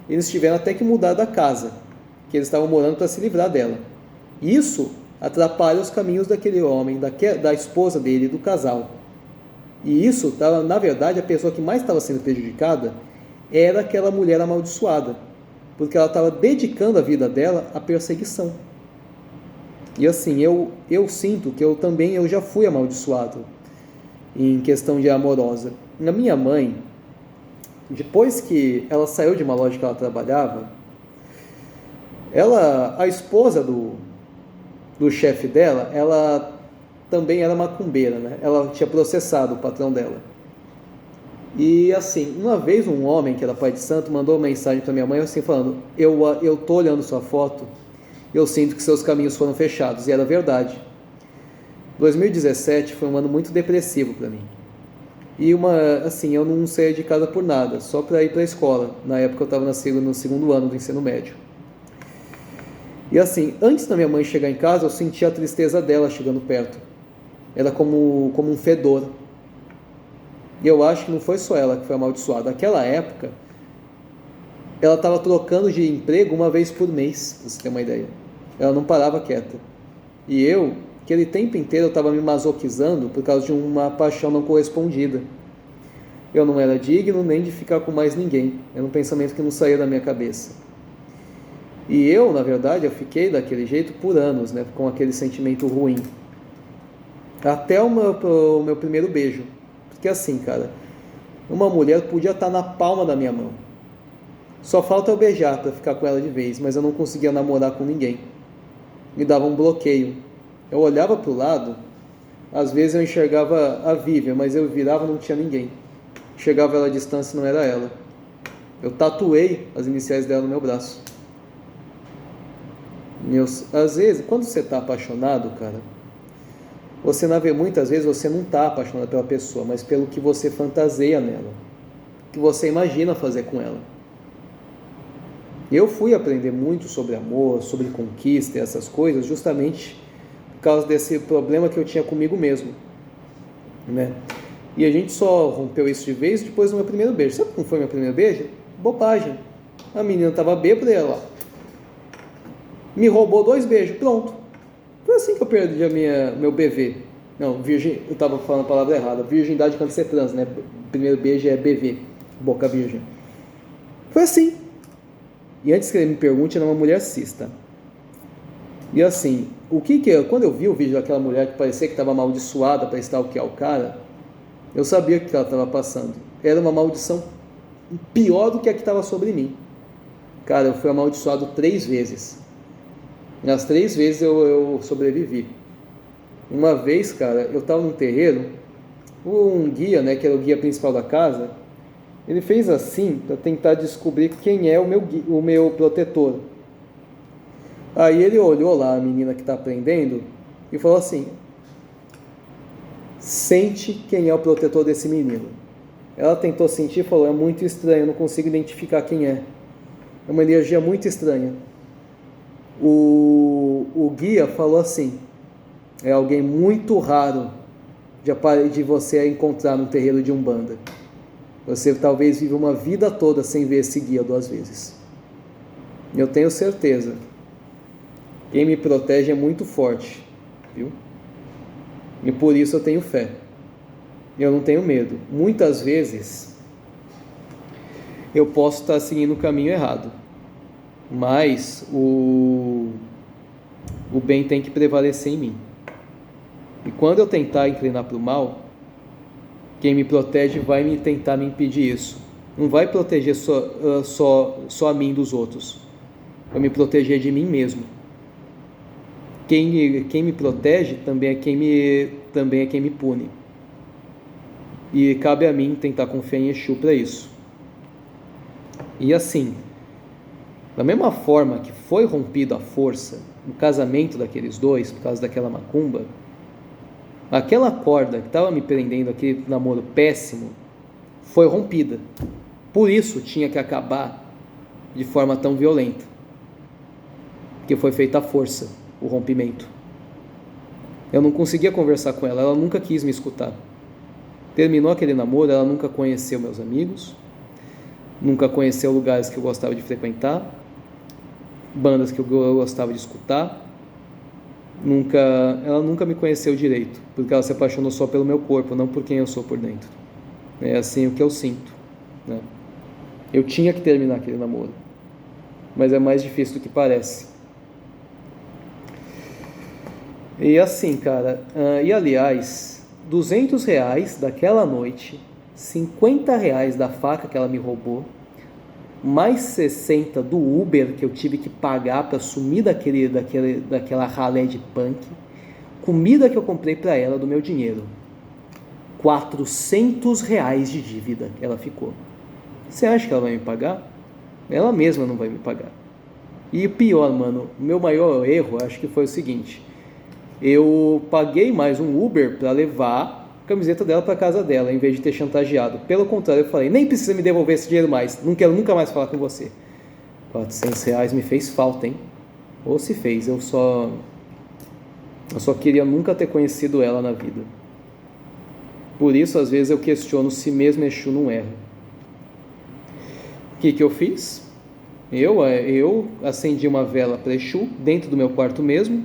Speaker 1: Eles tiveram até que mudar da casa que eles estavam morando para se livrar dela. Isso atrapalha os caminhos daquele homem, da esposa dele, do casal. E isso, na verdade, a pessoa que mais estava sendo prejudicada era aquela mulher amaldiçoada, porque ela estava dedicando a vida dela à perseguição. E assim, eu sinto que eu já fui amaldiçoado em questão de amorosa. A minha mãe, depois que ela saiu de uma loja que ela trabalhava, a esposa do chefe dela, ela também era macumbeira, né? Ela tinha processado o patrão dela. E assim, uma vez um homem que era pai de santo mandou uma mensagem para minha mãe assim falando: eu tô olhando sua foto, eu sinto que seus caminhos foram fechados. E era verdade. 2017 foi um ano muito depressivo para mim. E eu não saía de casa por nada, só para ir para a escola. Na época eu estava no segundo ano do ensino médio. E assim, antes da minha mãe chegar em casa, eu sentia a tristeza dela chegando perto. Era como um fedor. E eu acho que não foi só ela que foi amaldiçoada. Naquela época, ela estava trocando de emprego uma vez por mês, para você ter uma ideia. Ela não parava quieta. E eu, aquele tempo inteiro, eu estava me masoquizando por causa de uma paixão não correspondida. Eu não era digno nem de ficar com mais ninguém. Era um pensamento que não saía da minha cabeça. E eu, na verdade, eu fiquei daquele jeito por anos, né, com aquele sentimento ruim. Até o meu primeiro beijo. Porque assim, cara, uma mulher podia estar na palma da minha mão. Só falta eu beijar para ficar com ela de vez, mas eu não conseguia namorar com ninguém. Me dava um bloqueio. Eu olhava para o lado, às vezes eu enxergava a Vivian, mas eu virava e não tinha ninguém. Chegava ela à distância e não era ela. Eu tatuei as iniciais dela no meu braço. Às vezes, quando você está apaixonado, cara, muitas vezes você não está apaixonado pela pessoa, mas pelo que você fantaseia nela, que você imagina fazer com ela. Eu fui aprender muito sobre amor, sobre conquista e essas coisas, justamente por causa desse problema que eu tinha comigo mesmo, né? E a gente só rompeu isso de vez depois do meu primeiro beijo. Sabe como foi meu primeiro beijo? Bobagem. A menina estava bêbada e ela me roubou 2 beijos, pronto. Foi assim que eu perdi meu BV. Não, virgem, eu estava falando a palavra errada. Virgindade quando você transa, né? Primeiro beijo é BV, boca virgem. Foi assim. E antes que ele me pergunte, era uma mulher cis, tá? E assim, quando eu vi o vídeo daquela mulher que parecia que estava amaldiçoada para stalkear o cara, eu sabia o que ela estava passando. Era uma maldição pior do que a que estava sobre mim. Cara, eu fui amaldiçoado 3 vezes. Nas 3 vezes eu sobrevivi. Uma vez, cara, eu estava num terreiro, um guia, né, que era o guia principal da casa, ele fez assim para tentar descobrir quem é o meu protetor. Aí ele olhou lá a menina que está aprendendo e falou assim: sente quem é o protetor desse menino. Ela tentou sentir e falou: é muito estranho, eu não consigo identificar quem é. É uma energia muito estranha. O guia falou assim: é alguém muito raro de você encontrar no terreiro de Umbanda. Você talvez vive uma vida toda sem ver esse guia 2 vezes. Eu tenho certeza. Quem me protege é muito forte, viu? E por isso eu tenho fé. Eu não tenho medo. Muitas vezes eu posso estar seguindo o caminho errado, mas o bem tem que prevalecer em mim. E quando eu tentar inclinar para o mal, quem me protege vai tentar me impedir isso. Não vai proteger só a mim dos outros. Vai me proteger de mim mesmo. Quem me protege também é quem me pune. E cabe a mim tentar confiar em Exu para isso. E assim, da mesma forma que foi rompido a força no casamento daqueles dois, por causa daquela macumba, aquela corda que estava me prendendo, aquele namoro péssimo, foi rompida. Por isso tinha que acabar de forma tão violenta, porque foi feita a força, o rompimento. Eu não conseguia conversar com ela, ela nunca quis me escutar. Terminou aquele namoro, ela nunca conheceu meus amigos, nunca conheceu lugares que eu gostava de frequentar, bandas que eu gostava de escutar. Ela nunca me conheceu direito, porque ela se apaixonou só pelo meu corpo, não por quem eu sou por dentro. É assim o que eu sinto, né? Eu tinha que terminar aquele namoro, mas é mais difícil do que parece. E assim, cara, e aliás, R$200 daquela noite, R$50 da faca que ela me roubou, mais 60 do Uber que eu tive que pagar para sumir daquela ralé de punk, comida que eu comprei para ela do meu dinheiro, R$400 de dívida que ela ficou. Você acha que ela vai me pagar? Ela mesma não vai me pagar. E pior, mano, o meu maior erro acho que foi o seguinte: eu paguei mais um Uber para levar a camiseta dela para casa dela, em vez de ter chantageado. Pelo contrário, eu falei: nem precisa me devolver esse dinheiro mais, não quero nunca mais falar com você. R$400 me fez falta, hein? Ou se fez, eu só queria nunca ter conhecido ela na vida. Por isso, às vezes, eu questiono se mesmo Exu não erra. O que eu fiz? Eu acendi uma vela para Exu, dentro do meu quarto mesmo.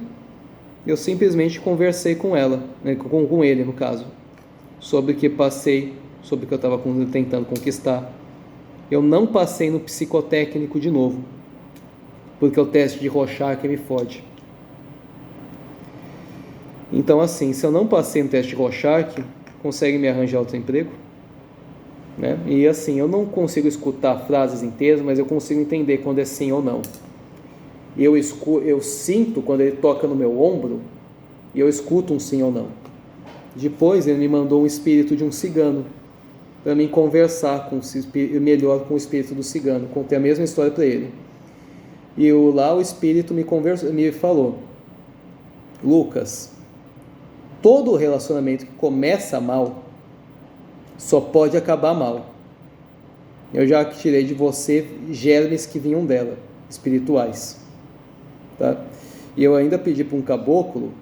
Speaker 1: Eu simplesmente conversei com ela, né, com ele no caso, sobre o que passei, sobre o que eu estava tentando conquistar. Eu não passei no psicotécnico de novo, porque é o teste de Rorschach que me fode. Então assim, se eu não passei no teste de Rorschach, consegue me arranjar outro emprego? Né? E assim, eu não consigo escutar frases inteiras, mas eu consigo entender quando é sim ou não. Eu sinto quando ele toca no meu ombro, e eu escuto um sim ou não. Depois ele me mandou um espírito de um cigano, para mim conversar melhor com o espírito do cigano. Contei a mesma história para ele. E lá o espírito me falou: Lucas, todo relacionamento que começa mal só pode acabar mal. Eu já tirei de você germes que vinham dela, espirituais, tá? E eu ainda pedi para um caboclo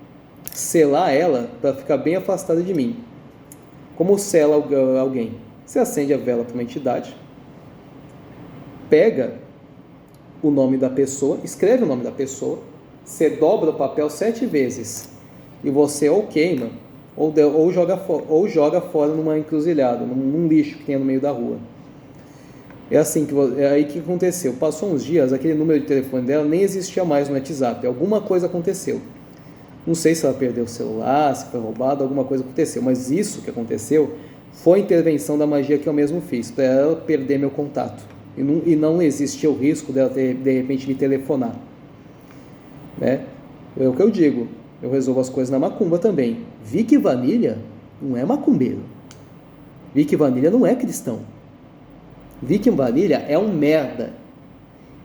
Speaker 1: selar ela para ficar bem afastada de mim. Como sela alguém? Você acende a vela para uma entidade, pega o nome da pessoa, escreve o nome da pessoa, você dobra o papel 7 vezes e você ou queima ou joga fora numa encruzilhada, num lixo que tem no meio da rua. É assim é aí que aconteceu. Passou uns dias, aquele número de telefone dela nem existia mais no WhatsApp. Alguma coisa aconteceu. Não sei se ela perdeu o celular, se foi roubado, alguma coisa aconteceu. Mas isso que aconteceu foi a intervenção da magia que eu mesmo fiz, para ela perder meu contato. E não existia o risco dela de repente me telefonar. Né? É o que eu digo. Eu resolvo as coisas na macumba também. Vic Vanilha não é macumbeiro. Vic Vanilha não é cristão. Vic Vanilha é um merda.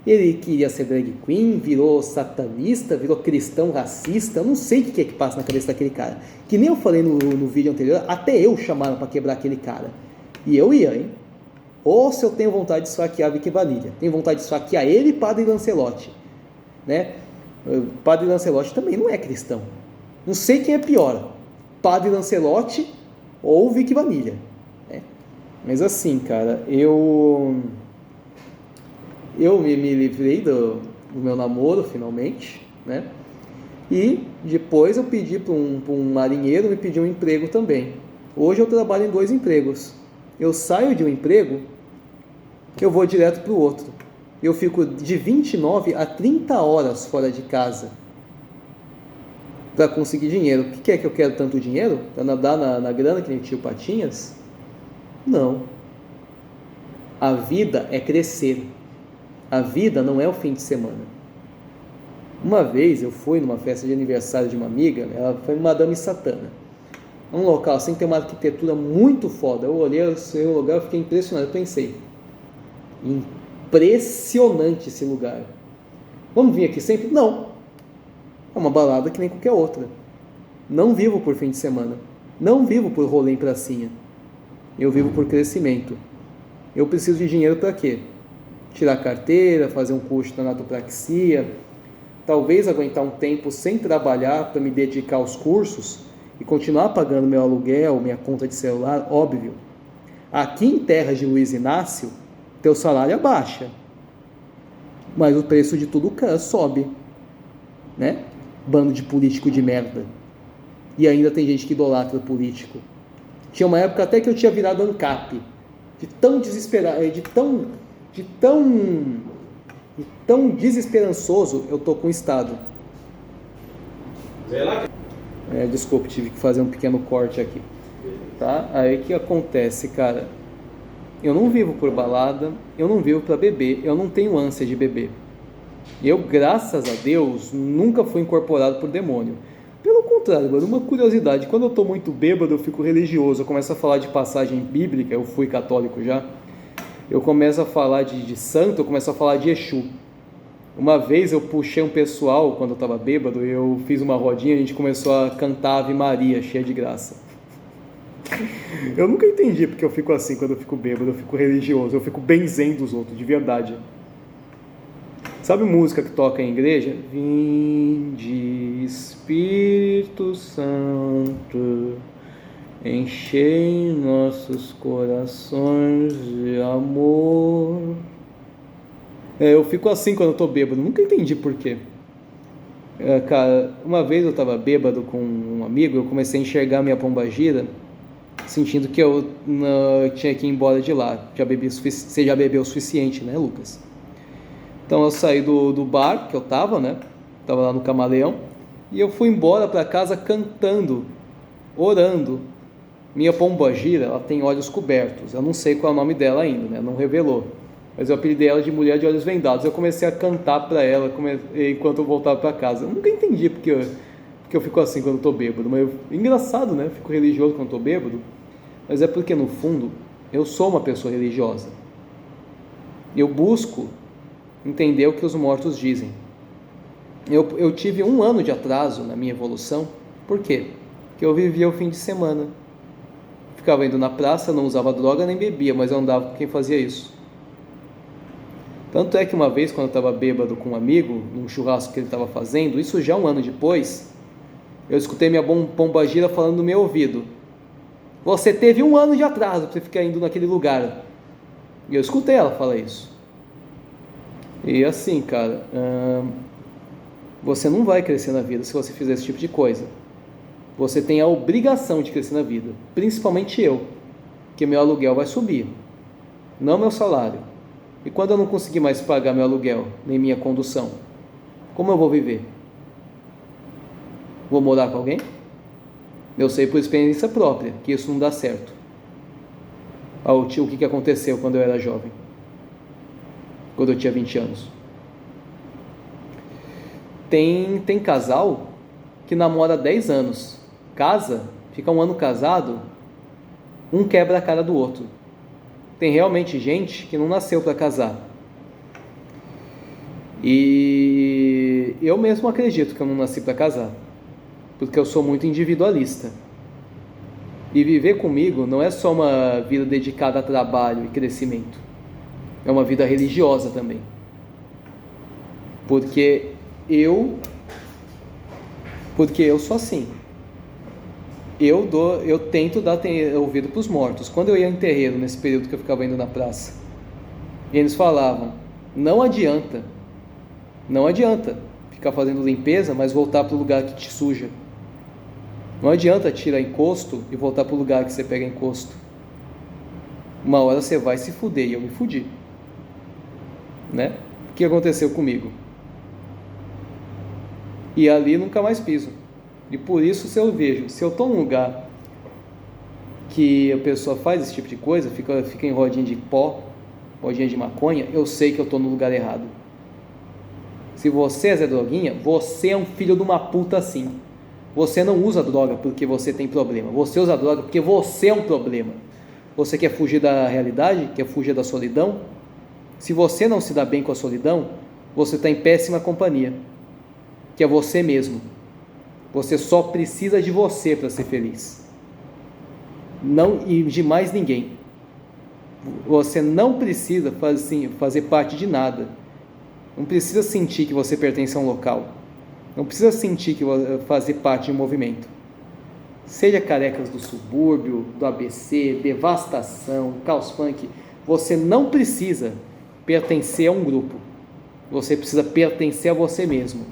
Speaker 1: Ele queria ser drag queen, virou satanista, virou cristão racista. Eu não sei o que é que passa na cabeça daquele cara. Que nem eu falei no vídeo anterior, até eu chamaram para quebrar aquele cara. E eu ia, hein? Ou se eu tenho vontade de esfaquear Vic Vanilha. Tenho vontade de esfaquear ele e Padre Lancelotti. Né? Padre Lancelotti também não é cristão. Não sei quem é pior, Padre Lancelotti ou Vic Vanilha, né? Mas assim, cara, eu me livrei do meu namoro finalmente, né? E depois eu pedi para um marinheiro me pedir um emprego também. Hoje eu trabalho em 2 empregos. Eu saio de um emprego, eu vou direto para o outro. Eu fico de 29 a 30 horas fora de casa para conseguir dinheiro. O que é que eu quero tanto dinheiro? Para nadar na grana que nem tio Patinhas? Não. A vida é crescer. A vida não é o fim de semana. Uma vez eu fui numa festa de aniversário de uma amiga, ela foi Madame Satana. Um local assim que tem uma arquitetura muito foda. Eu olhei esse lugar e fiquei impressionado. Eu pensei, impressionante esse lugar. Vamos vir aqui sempre? Não. É uma balada que nem qualquer outra. Não vivo por fim de semana. Não vivo por rolê em pracinha. Eu vivo por crescimento. Eu preciso de dinheiro para quê? Tirar carteira, fazer um curso na natopraxia, talvez aguentar um tempo sem trabalhar para me dedicar aos cursos e continuar pagando meu aluguel, minha conta de celular, óbvio. Aqui em terras de Luiz Inácio, teu salário abaixa, mas o preço de tudo sobe, né? Bando de político de merda. E ainda tem gente que idolatra político. Tinha uma época até que eu tinha virado ANCAP, de tão desesperado, de tão desesperançoso eu tô com o Estado. Desculpa, tive que fazer um pequeno corte aqui. Tá? Aí o que acontece, cara? Eu não vivo por balada, eu não vivo para beber, eu não tenho ânsia de beber. Eu, graças a Deus, nunca fui incorporado por demônio. Pelo contrário, mano, uma curiosidade, quando eu tô muito bêbado eu fico religioso, eu começo a falar de passagem bíblica, eu fui católico já, eu começo a falar de santo, eu começo a falar de Exu. Uma vez eu puxei um pessoal, quando eu tava bêbado, eu fiz uma rodinha, a gente começou a cantar Ave Maria, cheia de graça. Eu nunca entendi porque eu fico assim quando eu fico bêbado, eu fico religioso, eu fico benzendo os outros, de verdade. Sabe música que toca em igreja? Vinde Espírito Santo, enchei nossos corações de amor. Eu fico assim quando eu tô bêbado, nunca entendi por quê. Cara, uma vez eu tava bêbado com um amigo, eu comecei a enxergar minha pombagira, sentindo que eu tinha que ir embora de lá. Você já bebeu o suficiente, né, Lucas? Então eu saí do bar que eu tava, né? Tava lá no Camaleão. E eu fui embora para casa cantando, orando. Minha pombagira, ela tem olhos cobertos. Eu não sei qual é o nome dela ainda, né? Não revelou. Mas eu apelidei ela de mulher de olhos vendados. Eu comecei a cantar para ela enquanto eu voltava para casa. Eu nunca entendi porque eu fico assim quando eu tô bêbado. Mas engraçado, né? Eu fico religioso quando eu tô bêbado. Mas é porque, no fundo, eu sou uma pessoa religiosa. Eu busco entender o que os mortos dizem. Eu tive 1 ano de atraso na minha evolução. Por quê? Porque eu vivia o fim de semana. Ficava indo na praça, não usava droga nem bebia, mas eu andava com quem fazia isso. Tanto é que uma vez, quando eu estava bêbado com um amigo, num churrasco que ele estava fazendo, isso já 1 ano depois, eu escutei minha pombagira falando no meu ouvido: você teve 1 ano de atraso para você ficar indo naquele lugar. E eu escutei ela falar isso. E assim, cara, você não vai crescer na vida se você fizer esse tipo de coisa. Você tem a obrigação de crescer na vida, principalmente eu, que meu aluguel vai subir, não meu salário. E quando eu não conseguir mais pagar meu aluguel, nem minha condução, como eu vou viver? Vou morar com alguém? Eu sei por experiência própria que isso não dá certo. O que aconteceu quando eu era jovem, quando eu tinha 20 anos. Tem casal que namora 10 anos, casa, fica 1 ano casado, um quebra a cara do outro. Tem realmente gente que não nasceu para casar. E eu mesmo acredito que eu não nasci para casar, porque eu sou muito individualista. E viver comigo não é só uma vida dedicada a trabalho e crescimento, é uma vida religiosa também. Porque eu sou assim. Eu tento dar ouvido para os mortos. Quando eu ia em terreiro, nesse período que eu ficava indo na praça, e eles falavam: não adianta ficar fazendo limpeza, mas voltar para o lugar que te suja. Não adianta tirar encosto e voltar para o lugar que você pega encosto. Uma hora você vai se fuder, e eu me fudi, né? O que aconteceu comigo? E ali nunca mais piso. E por isso, se eu estou num lugar que a pessoa faz esse tipo de coisa, fica em rodinha de pó, rodinha de maconha, eu sei que eu estou no lugar errado. Se você é Zé Droguinha, você é um filho de uma puta sim. Você não usa droga porque você tem problema. Você usa droga porque você é um problema. Você quer fugir da realidade? Quer fugir da solidão? Se você não se dá bem com a solidão, você está em péssima companhia, que é você mesmo. Você só precisa de você para ser feliz. Não, e de mais ninguém. Você não precisa fazer parte de nada. Não precisa sentir que você pertence a um local. Não precisa sentir que fazer parte de um movimento. Seja carecas do subúrbio, do ABC, devastação, caos punk, você não precisa pertencer a um grupo. Você precisa pertencer a você mesmo.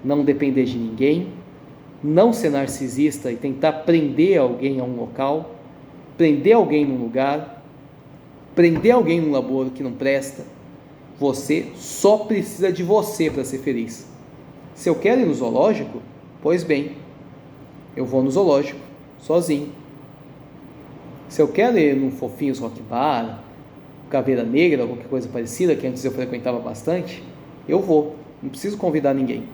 Speaker 1: Não depender de ninguém, não ser narcisista e tentar prender alguém a um local, prender alguém num lugar, prender alguém num labor que não presta. Você só precisa de você para ser feliz. Se eu quero ir no zoológico, pois bem, eu vou no zoológico, sozinho. Se eu quero ir num Fofinhos Rock Bar, Caveira Negra, ou qualquer coisa parecida, que antes eu frequentava bastante, eu vou, não preciso convidar ninguém.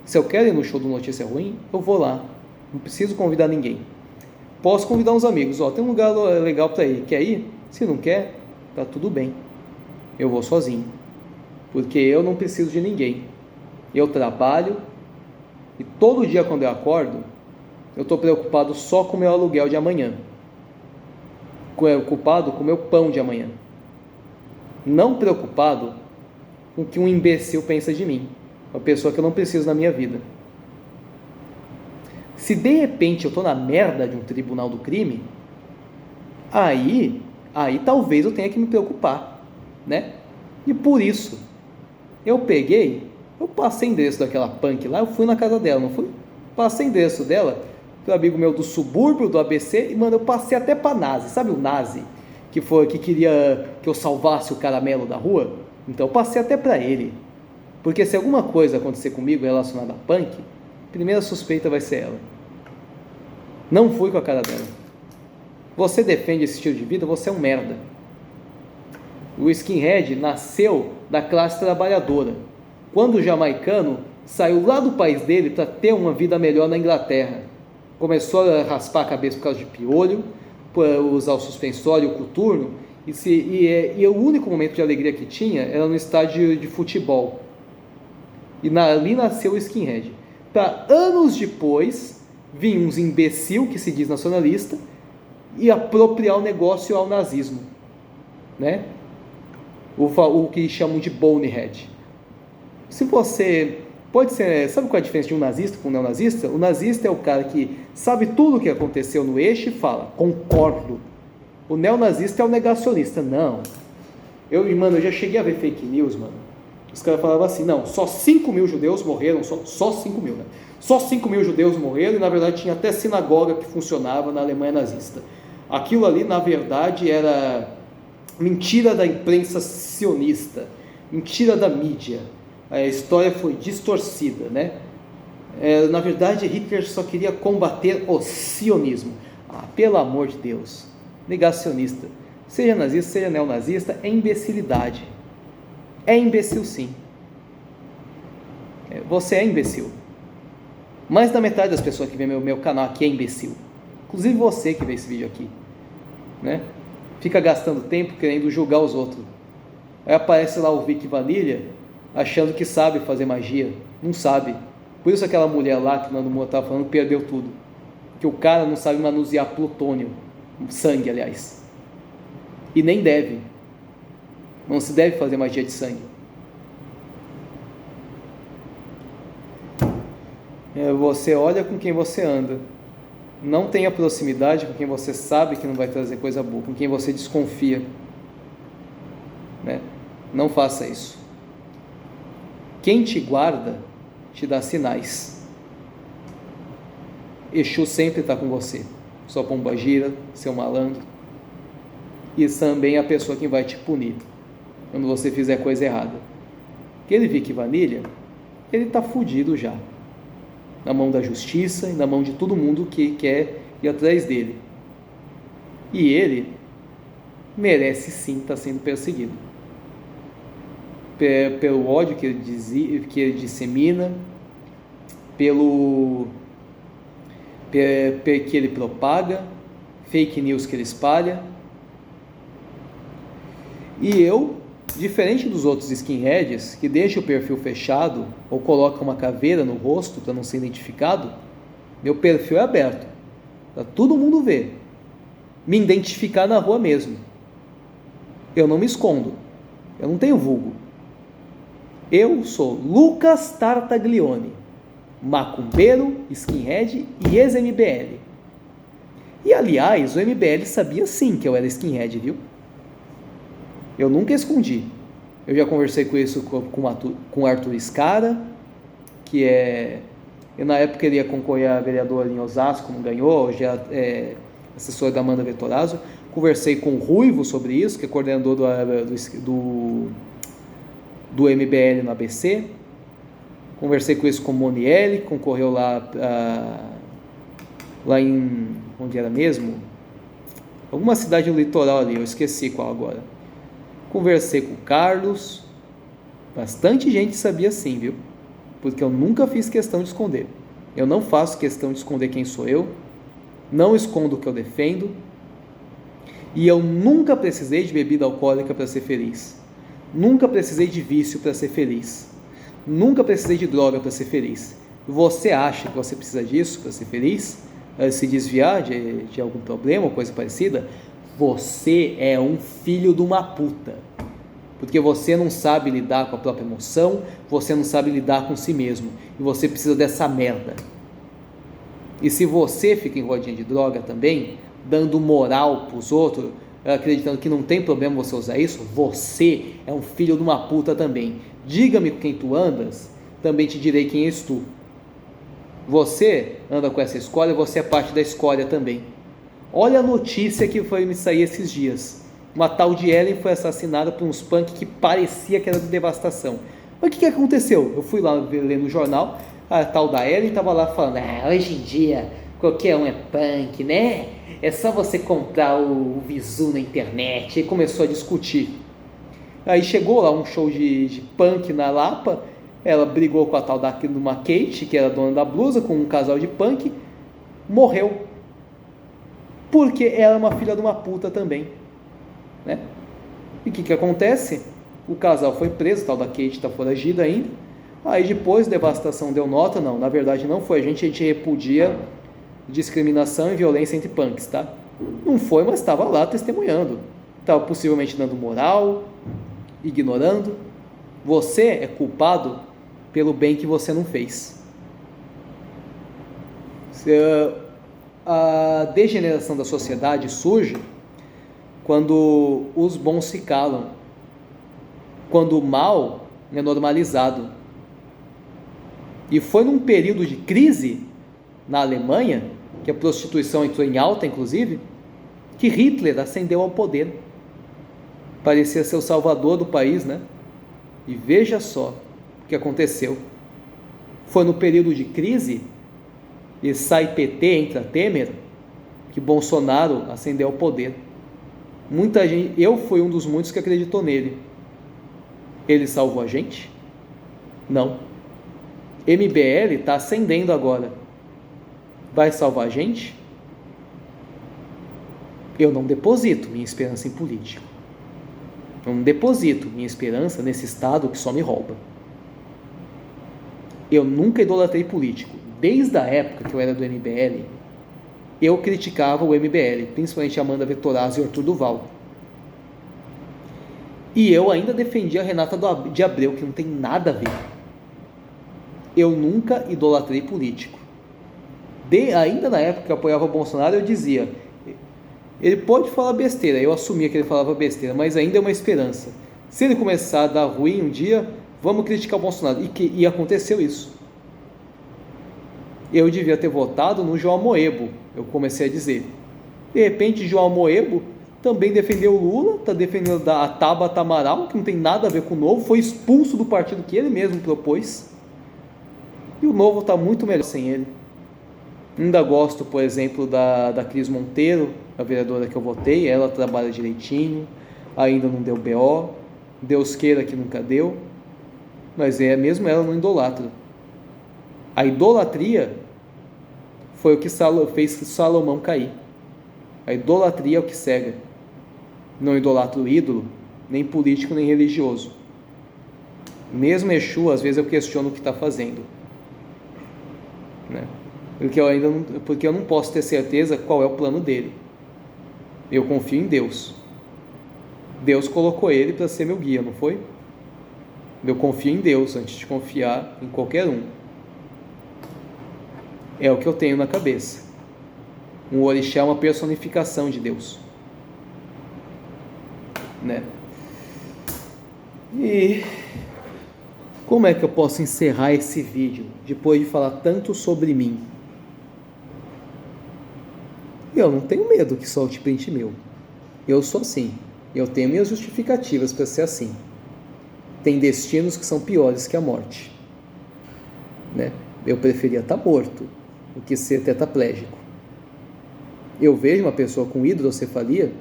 Speaker 1: Se eu quero ir no show do Notícia Ruim, eu vou lá, não preciso convidar ninguém. Posso convidar uns amigos, tem um lugar legal para ir, quer ir? Se não quer, tá tudo bem, eu vou sozinho, porque eu não preciso de ninguém. Eu trabalho e todo dia quando eu acordo, eu estou preocupado só com o meu aluguel de amanhã, preocupado com o meu pão de amanhã, não preocupado com o que um imbecil pensa de mim, uma pessoa que eu não preciso na minha vida. Se de repente eu estou na merda de um tribunal do crime, aí talvez eu tenha que me preocupar, né? E por isso eu passei endereço daquela punk lá, eu fui na casa dela, não fui? Passei endereço dela, pro amigo meu do subúrbio, do ABC, e mano, eu passei até pra Nazi, sabe o Nazi? Que queria que eu salvasse o caramelo da rua? Então eu passei até pra ele, porque se alguma coisa acontecer comigo relacionada a punk, a primeira suspeita vai ser ela. Não fui com a cara dela. Você defende esse estilo de vida, você é um merda. O skinhead nasceu da classe trabalhadora, quando o jamaicano saiu lá do país dele para ter uma vida melhor na Inglaterra. Começou a raspar a cabeça por causa de piolho, por usar o suspensório e o coturno, E o único momento de alegria que tinha era no estádio de futebol. E ali nasceu o skinhead. Para anos depois, vir uns imbecil que se diz nacionalista e apropriar o negócio ao nazismo, né? O que chamam de bonehead. Se você... Pode ser... Sabe qual é a diferença de um nazista para um neonazista? O nazista é o cara que sabe tudo o que aconteceu no eixo e fala, concordo. O neonazista é o negacionista. Não. Eu já cheguei a ver fake news, mano. Os caras falavam assim, não, só 5 mil judeus morreram, só 5 mil, né? Só 5 mil judeus morreram e, na verdade, tinha até sinagoga que funcionava na Alemanha nazista. Aquilo ali, na verdade, era mentira da imprensa sionista, mentira da mídia. A história foi distorcida, né? Na verdade, Hitler só queria combater o sionismo. Pelo amor de Deus, negacionista. Seja nazista, seja neonazista, é imbecilidade. É imbecil, sim. Você é imbecil. Mais da metade das pessoas que vê meu canal aqui é imbecil. Inclusive você que vê esse vídeo aqui, né? Fica gastando tempo querendo julgar os outros. Aí aparece lá o Vic Vanilha achando que sabe fazer magia. Não sabe. Por isso aquela mulher lá que o Nando Moura estava falando perdeu tudo. Que o cara não sabe manusear plutônio. Sangue, aliás. E nem deve. Não se deve fazer magia de sangue. Você olha com quem você anda. Não tenha proximidade com quem você sabe que não vai trazer coisa boa, com quem você desconfia, né? Não faça isso. Quem te guarda te dá sinais. Exu sempre está com você. Sua pombagira, seu malandro. E também a pessoa que vai te punir quando você fizer coisa errada. Aquele Vic Vanilha, ele está fudido já. Na mão da justiça e na mão de todo mundo que quer ir atrás dele. E ele merece sim estar sendo perseguido. Pelo ódio que ele dissemina, pelo que ele propaga, fake news que ele espalha. E eu, diferente dos outros skinheads que deixam o perfil fechado ou colocam uma caveira no rosto para não ser identificado, meu perfil é aberto para todo mundo ver, me identificar na rua mesmo. Eu não me escondo, eu não tenho vulgo. Eu sou Lucas Tartaglione, macumbeiro, skinhead e ex-MBL. E aliás, o MBL sabia sim que eu era skinhead, viu? Eu nunca escondi. Eu já conversei com isso com o Arthur Scara, que na época ele ia concorrer a vereador ali em Osasco, não ganhou, hoje é assessor da Amanda Vettorazzo. Conversei com o Ruivo sobre isso, que é coordenador do MBL no ABC. Conversei com isso com o Monielli, concorreu lá em, onde era mesmo? Alguma cidade no litoral ali, eu esqueci qual agora. Conversei com o Carlos, bastante gente sabia sim, viu? Porque eu nunca fiz questão de esconder. Eu não faço questão de esconder quem sou eu, não escondo o que eu defendo, e eu nunca precisei de bebida alcoólica para ser feliz. Nunca precisei de vício para ser feliz. Nunca precisei de droga para ser feliz. Você acha que você precisa disso para ser feliz? Se desviar de algum problema ou coisa parecida? Você é um filho de uma puta, porque você não sabe lidar com a própria emoção, você não sabe lidar com si mesmo, e você precisa dessa merda. E se você fica em rodinha de droga também, dando moral pros outros, acreditando que não tem problema você usar isso, você é um filho de uma puta também. Diga-me com quem tu andas, também te direi quem és tu. Você anda com essa escória, você é parte da escória também. Olha a notícia que foi me sair esses dias. Uma tal de Ellen foi assassinada por uns punk que parecia que era de devastação. Mas o que aconteceu? Eu fui lá ler no jornal, a tal da Ellen estava lá falando, hoje em dia qualquer um é punk, né? É só você comprar o Visu na internet. E começou a discutir. Aí chegou lá um show de punk na Lapa, ela brigou com a tal da Kate, que era dona da blusa, com um casal de punk, morreu. Porque ela é uma filha de uma puta também. né? E o que acontece? O casal foi preso, tal da Kate está foragida ainda. Aí depois, devastação deu nota, não, na verdade não foi a gente repudia discriminação e violência entre punks, tá? Não foi, mas estava lá testemunhando, estava possivelmente dando moral, ignorando. Você é culpado pelo bem que você não fez. A degeneração da sociedade surge quando os bons se calam, quando o mal é normalizado. E foi num período de crise na Alemanha, que a prostituição entrou em alta, inclusive, que Hitler ascendeu ao poder. Parecia ser o salvador do país, né? E veja só o que aconteceu. Foi no período de crise, e sai PT, entra Temer, que Bolsonaro ascendeu ao poder. Muita gente, eu fui um dos muitos que acreditou nele. Ele salvou a gente? Não. MBL está ascendendo agora. Vai salvar a gente? Eu não deposito minha esperança em político. Eu não deposito minha esperança nesse Estado que só me rouba. Eu nunca idolatrei político. Desde a época que eu era do MBL, eu criticava o MBL, principalmente Amanda Vettorazzi e Arthur Duval. E eu ainda defendia a Renata de Abreu, que não tem nada a ver. Eu nunca idolatrei político. Ainda na época que eu apoiava o Bolsonaro, eu dizia, ele pode falar besteira, eu assumia que ele falava besteira, mas ainda é uma esperança. Se ele começar a dar ruim um dia, vamos criticar o Bolsonaro. E aconteceu isso. Eu devia ter votado no João Amoedo, eu comecei a dizer. De repente, João Amoedo também defendeu o Lula, está defendendo a Tabata Amaral, que não tem nada a ver com o Novo, foi expulso do partido que ele mesmo propôs. E o Novo está muito melhor sem ele. Ainda gosto, por exemplo, da Cris Monteiro, a vereadora que eu votei, ela trabalha direitinho, ainda não deu BO, Deus queira que nunca deu, mas mesmo ela não idolatra. A idolatria foi o que fez Salomão cair. A idolatria é o que cega. Não idolatra o ídolo, nem político, nem religioso. Mesmo Exu, às vezes eu questiono o que está fazendo, né? Porque eu não posso ter certeza qual é o plano dele. Eu confio em Deus. Deus colocou ele para ser meu guia, não foi? Eu confio em Deus antes de confiar em qualquer um. É o que eu tenho na cabeça. Um orixá é uma personificação de Deus, né? E como é que eu posso encerrar esse vídeo depois de falar tanto sobre mim? Eu não tenho medo que solte print meu. Eu sou assim. Eu tenho minhas justificativas para ser assim. Tem destinos que são piores que a morte, né? Eu preferia estar morto do que ser tetraplégico. Eu vejo uma pessoa com hidrocefalia,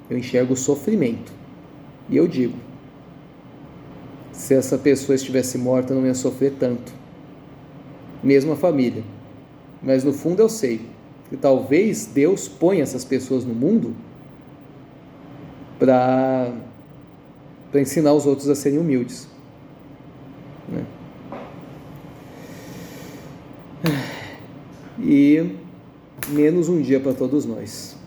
Speaker 1: eu enxergo o sofrimento. E eu digo, se essa pessoa estivesse morta, eu não ia sofrer tanto. Mesmo a família. Mas no fundo eu sei que talvez Deus ponha essas pessoas no mundo para ensinar os outros a serem humildes, né? E menos um dia para todos nós.